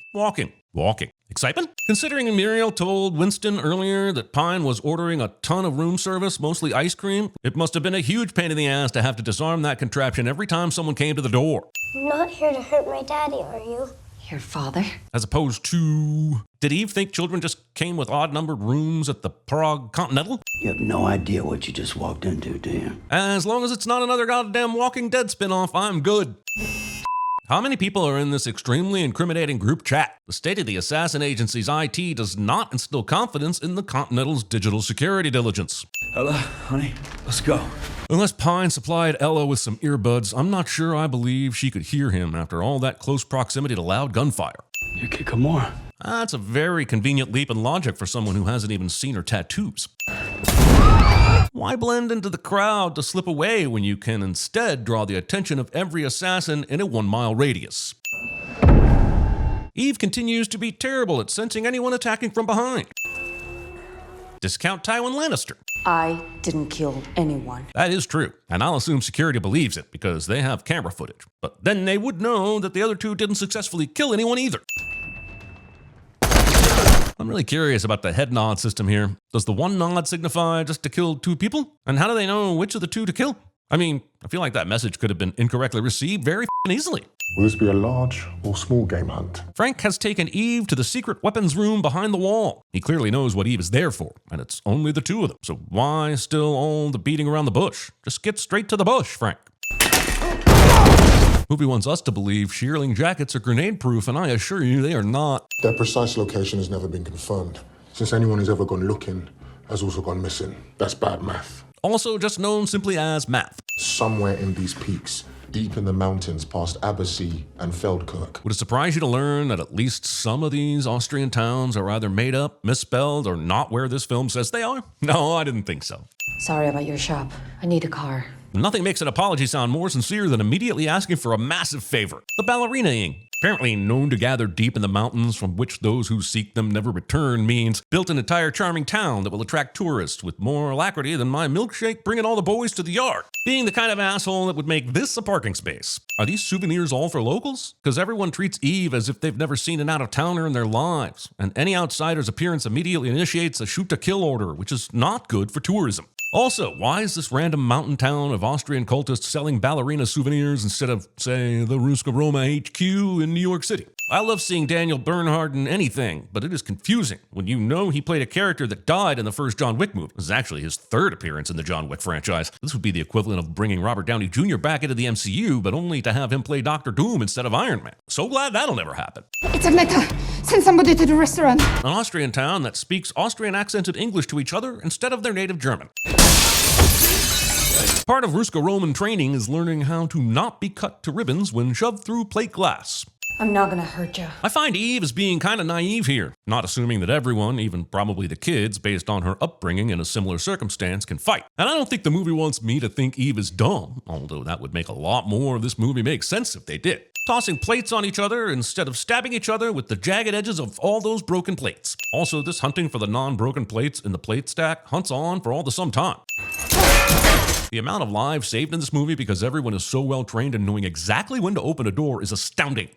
Excitement? Considering Muriel told Winston earlier that Pine was ordering a ton of room service, mostly ice cream, it must have been a huge pain in the ass to have to disarm that contraption every time someone came to the door. You're not here to hurt my daddy, are you? Your father? As opposed to... Did Eve think children just came with odd-numbered rooms at the Prague Continental? You have no idea what you just walked into, do you? As long as it's not another goddamn Walking Dead spinoff, I'm good. How many people are in this extremely incriminating group chat? The state of the assassin agency's IT does not instill confidence in the Continental's digital security diligence. Hello, honey. Let's go. Unless Pine supplied Ella with some earbuds, I'm not sure I believe she could hear him after all that close proximity to loud gunfire. You kick her more. That's a very convenient leap in logic for someone who hasn't even seen her tattoos. Why blend into the crowd to slip away when you can instead draw the attention of every assassin in a 1-mile radius? Eve continues to be terrible at sensing anyone attacking from behind. Discount Tywin Lannister. I didn't kill anyone. That is true, and I'll assume security believes it because they have camera footage. But then they would know that the other two didn't successfully kill anyone either. I'm really curious about the head nod system here. Does the one nod signify just to kill two people? And how do they know which of the two to kill? I mean, I feel like that message could have been incorrectly received very easily. Will this be a large or small game hunt? Frank has taken Eve to the secret weapons room behind the wall. He clearly knows what Eve is there for, and it's only the two of them. So why still all the beating around the bush? Just get straight to the bush, Frank. Movie wants us to believe shearling jackets are grenade-proof, and I assure you they are not. Their precise location has never been confirmed. Since anyone who's ever gone looking has also gone missing. That's bad math. Also just known simply as math. Somewhere in these peaks, deep in the mountains past Abbassie and Feldkirch. Would it surprise you to learn that at least some of these Austrian towns are either made up, misspelled, or not where this film says they are? No, I didn't think so. Sorry about your shop. I need a car. Nothing makes an apology sound more sincere than immediately asking for a massive favor. The ballerina-ing. Apparently known to gather deep in the mountains from which those who seek them never return means built an entire charming town that will attract tourists with more alacrity than my milkshake bringing all the boys to the yard. Being the kind of asshole that would make this a parking space. Are these souvenirs all for locals? Because everyone treats Eve as if they've never seen an out-of-towner in their lives, and any outsider's appearance immediately initiates a shoot-to-kill order, which is not good for tourism. Also, why is this random mountain town of Austrian cultists selling ballerina souvenirs instead of, say, the Ruska Roma HQ in New York City? I love seeing Daniel Bernhardt in anything, but it is confusing when you know he played a character that died in the first John Wick movie. This is actually his third appearance in the John Wick franchise. This would be the equivalent of bringing Robert Downey Jr. back into the MCU, but only to have him play Doctor Doom instead of Iron Man. So glad that'll never happen. It's Agneta. Send somebody to the restaurant. An Austrian town that speaks Austrian accented English to each other instead of their native German. Part of Ruska Roman training is learning how to not be cut to ribbons when shoved through plate glass. I'm not gonna hurt you. I find Eve as being kind of naive here, not assuming that everyone, even probably the kids, based on her upbringing in a similar circumstance, can fight. And I don't think the movie wants me to think Eve is dumb, although that would make a lot more of this movie make sense if they did. Tossing plates on each other instead of stabbing each other with the jagged edges of all those broken plates. Also, this hunting for the non-broken plates in the plate stack hunts on for all the some time. The amount of lives saved in this movie because everyone is so well trained in knowing exactly when to open a door is astounding.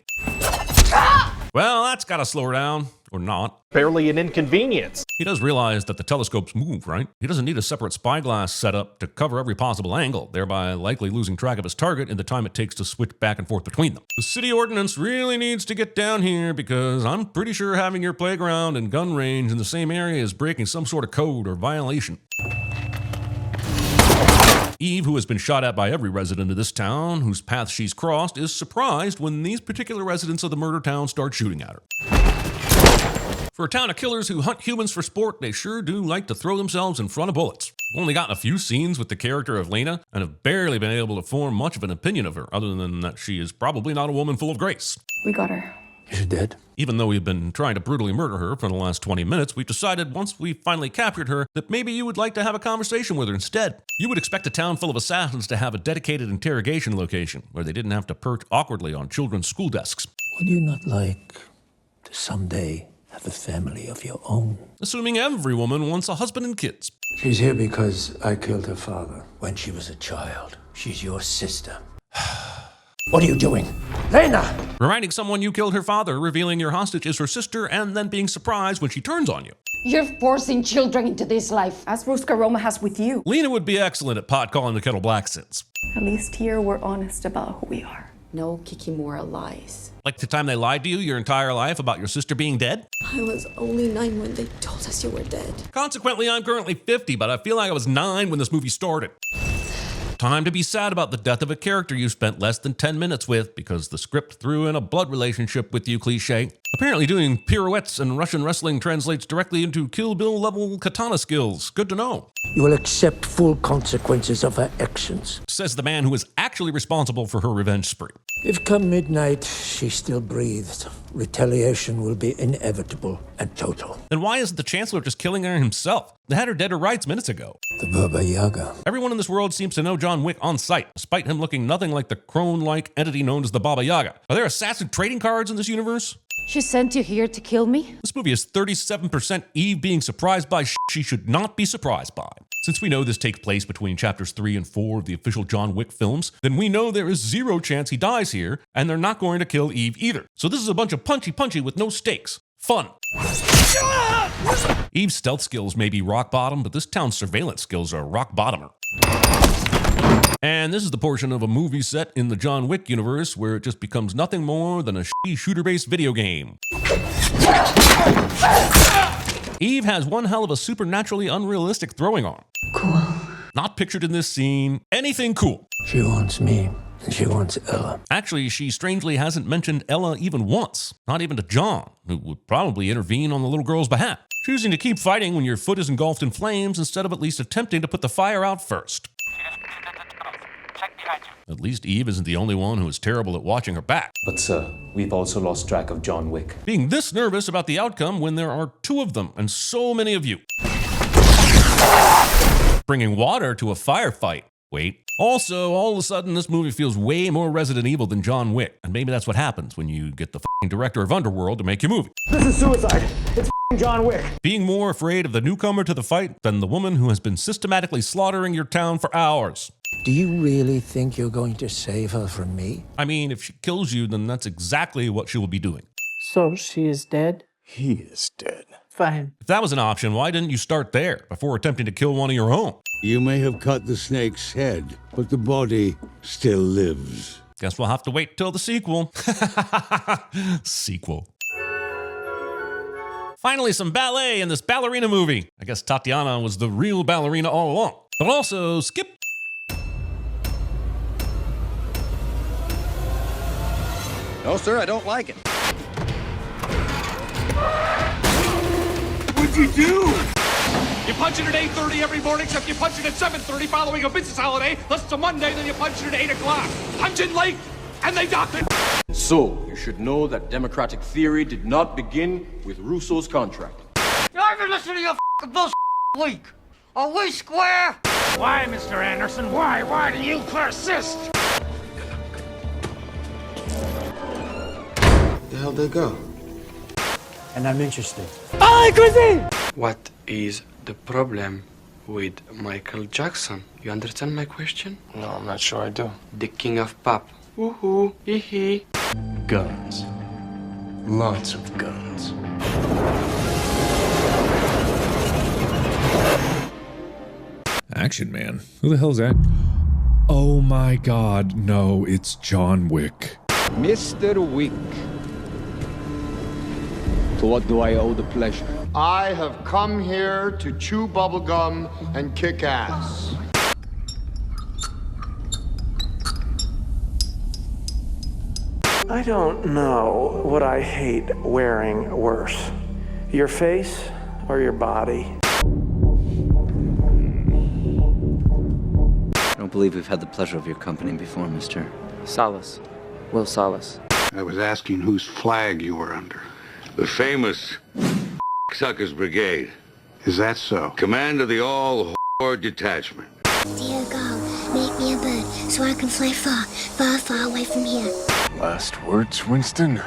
Well, that's gotta slow her down. Or not. Barely an inconvenience. He does realize that the telescopes move, right? He doesn't need a separate spyglass setup to cover every possible angle, thereby likely losing track of his target in the time it takes to switch back and forth between them. The city ordinance really needs to get down here because I'm pretty sure having your playground and gun range in the same area is breaking some sort of code or violation. Eve, who has been shot at by every resident of this town whose path she's crossed, is surprised when these particular residents of the murder town start shooting at her. For a town of killers who hunt humans for sport, they sure do like to throw themselves in front of bullets. We've only gotten a few scenes with the character of Lena and have barely been able to form much of an opinion of her, other than that she is probably not a woman full of grace. We got her. Is she dead? Even though we've been trying to brutally murder her for the last 20 minutes, we've decided once we finally captured her that maybe you would like to have a conversation with her instead. You would expect a town full of assassins to have a dedicated interrogation location where they didn't have to perch awkwardly on children's school desks. Would you not like to someday have a family of your own? Assuming every woman wants a husband and kids. She's here because I killed her father when she was a child. She's your sister. What are you doing? Lena! Reminding someone you killed her father, revealing your hostage is her sister, and then being surprised when she turns on you. You're forcing children into this life. As Ruska Roma has with you. Lena would be excellent at pot calling the kettle black since. At least here we're honest about who we are. No Kikimura lies. Like the time they lied to you your entire life about your sister being dead? I was only 9 when they told us you were dead. Consequently, I'm currently 50, but I feel like I was 9 when this movie started. Time to be sad about the death of a character you spent less than 10 minutes with because the script threw in a blood relationship with you cliche. Apparently doing pirouettes and Russian wrestling translates directly into Kill Bill level katana skills. Good to know. You will accept full consequences of her actions. Says the man who is actually responsible for her revenge spree. If come midnight she still breathes, retaliation will be inevitable and total. Then why isn't the Chancellor just killing her himself? They had her dead to rights minutes ago. The Baba Yaga. Everyone in this world seems to know John Wick on sight, despite him looking nothing like the crone-like entity known as the Baba Yaga. Are there assassin trading cards in this universe? She sent you here to kill me? This movie is 37% Eve being surprised by she should not be surprised by. Since we know this takes place between chapters 3 and 4 of the official John Wick films, then we know there is zero chance he dies here, and they're not going to kill Eve either. So this is a bunch of punchy with no stakes. Fun. Eve's stealth skills may be rock bottom, but this town's surveillance skills are rock bottomer. And this is the portion of a movie set in the John Wick universe where it just becomes nothing more than a shitty shooter-based video game. Eve has one hell of a supernaturally unrealistic throwing arm. Cool. Not pictured in this scene. Anything cool. She wants me, and she wants Ella. Actually, she strangely hasn't mentioned Ella even once. Not even to John, who would probably intervene on the little girl's behalf. Choosing to keep fighting when your foot is engulfed in flames instead of at least attempting to put the fire out first. At least Eve isn't the only one who is terrible at watching her back. But sir, we've also lost track of John Wick. Being this nervous about the outcome when there are 2 of them and so many of you. Bringing water to a firefight. Wait. Also, all of a sudden, this movie feels way more Resident Evil than John Wick. And maybe that's what happens when you get the f***ing director of Underworld to make your movie. This is suicide. It's f***ing John Wick. Being more afraid of the newcomer to the fight than the woman who has been systematically slaughtering your town for hours. Do you really think you're going to save her from me? I mean, if she kills you, then that's exactly what she will be doing. So she is dead? He is dead. Fine. If that was an option, why didn't you start there before attempting to kill one of your own? You may have cut the snake's head, but the body still lives. Guess we'll have to wait till the sequel. Sequel. Finally, some ballet in this ballerina movie. I guess Tatiana was the real ballerina all along. But also, skip. No, sir, I don't like it. What'd you do? You punch it at 8:30 every morning, except you punch it at 7:30 following a business holiday. Plus it's a Monday, then you punch it at 8 o'clock. Punch it late, and they dock it. So, you should know that democratic theory did not begin with Rousseau's contract. I've been listening to your f***ing bullshit week. Are we square? Why, Mr. Anderson? Why? Why do you persist? Where the hell they go? And I'm interested. What is the problem with Michael Jackson? You understand my question? No, I'm not sure I do. The king of pop. Woohoo, hee hee. Guns. Lots of guns. Action Man? Who the hell is that? Oh my god, no, it's John Wick. Mr. Wick, to what do I owe the pleasure? I have come here to chew bubblegum and kick ass. I don't know what I hate wearing worse, your face or your body. I don't believe we've had the pleasure of your company before, Mr. Salas. Will Salas. I was asking whose flag you were under. The famous Suckers Brigade. Is that so? Command of the all-whore detachment. Dear God, make me a bird so I can fly far, far, far away from here. Last words, Winston?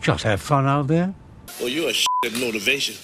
Just have fun out there. Well, you're a shit at motivation.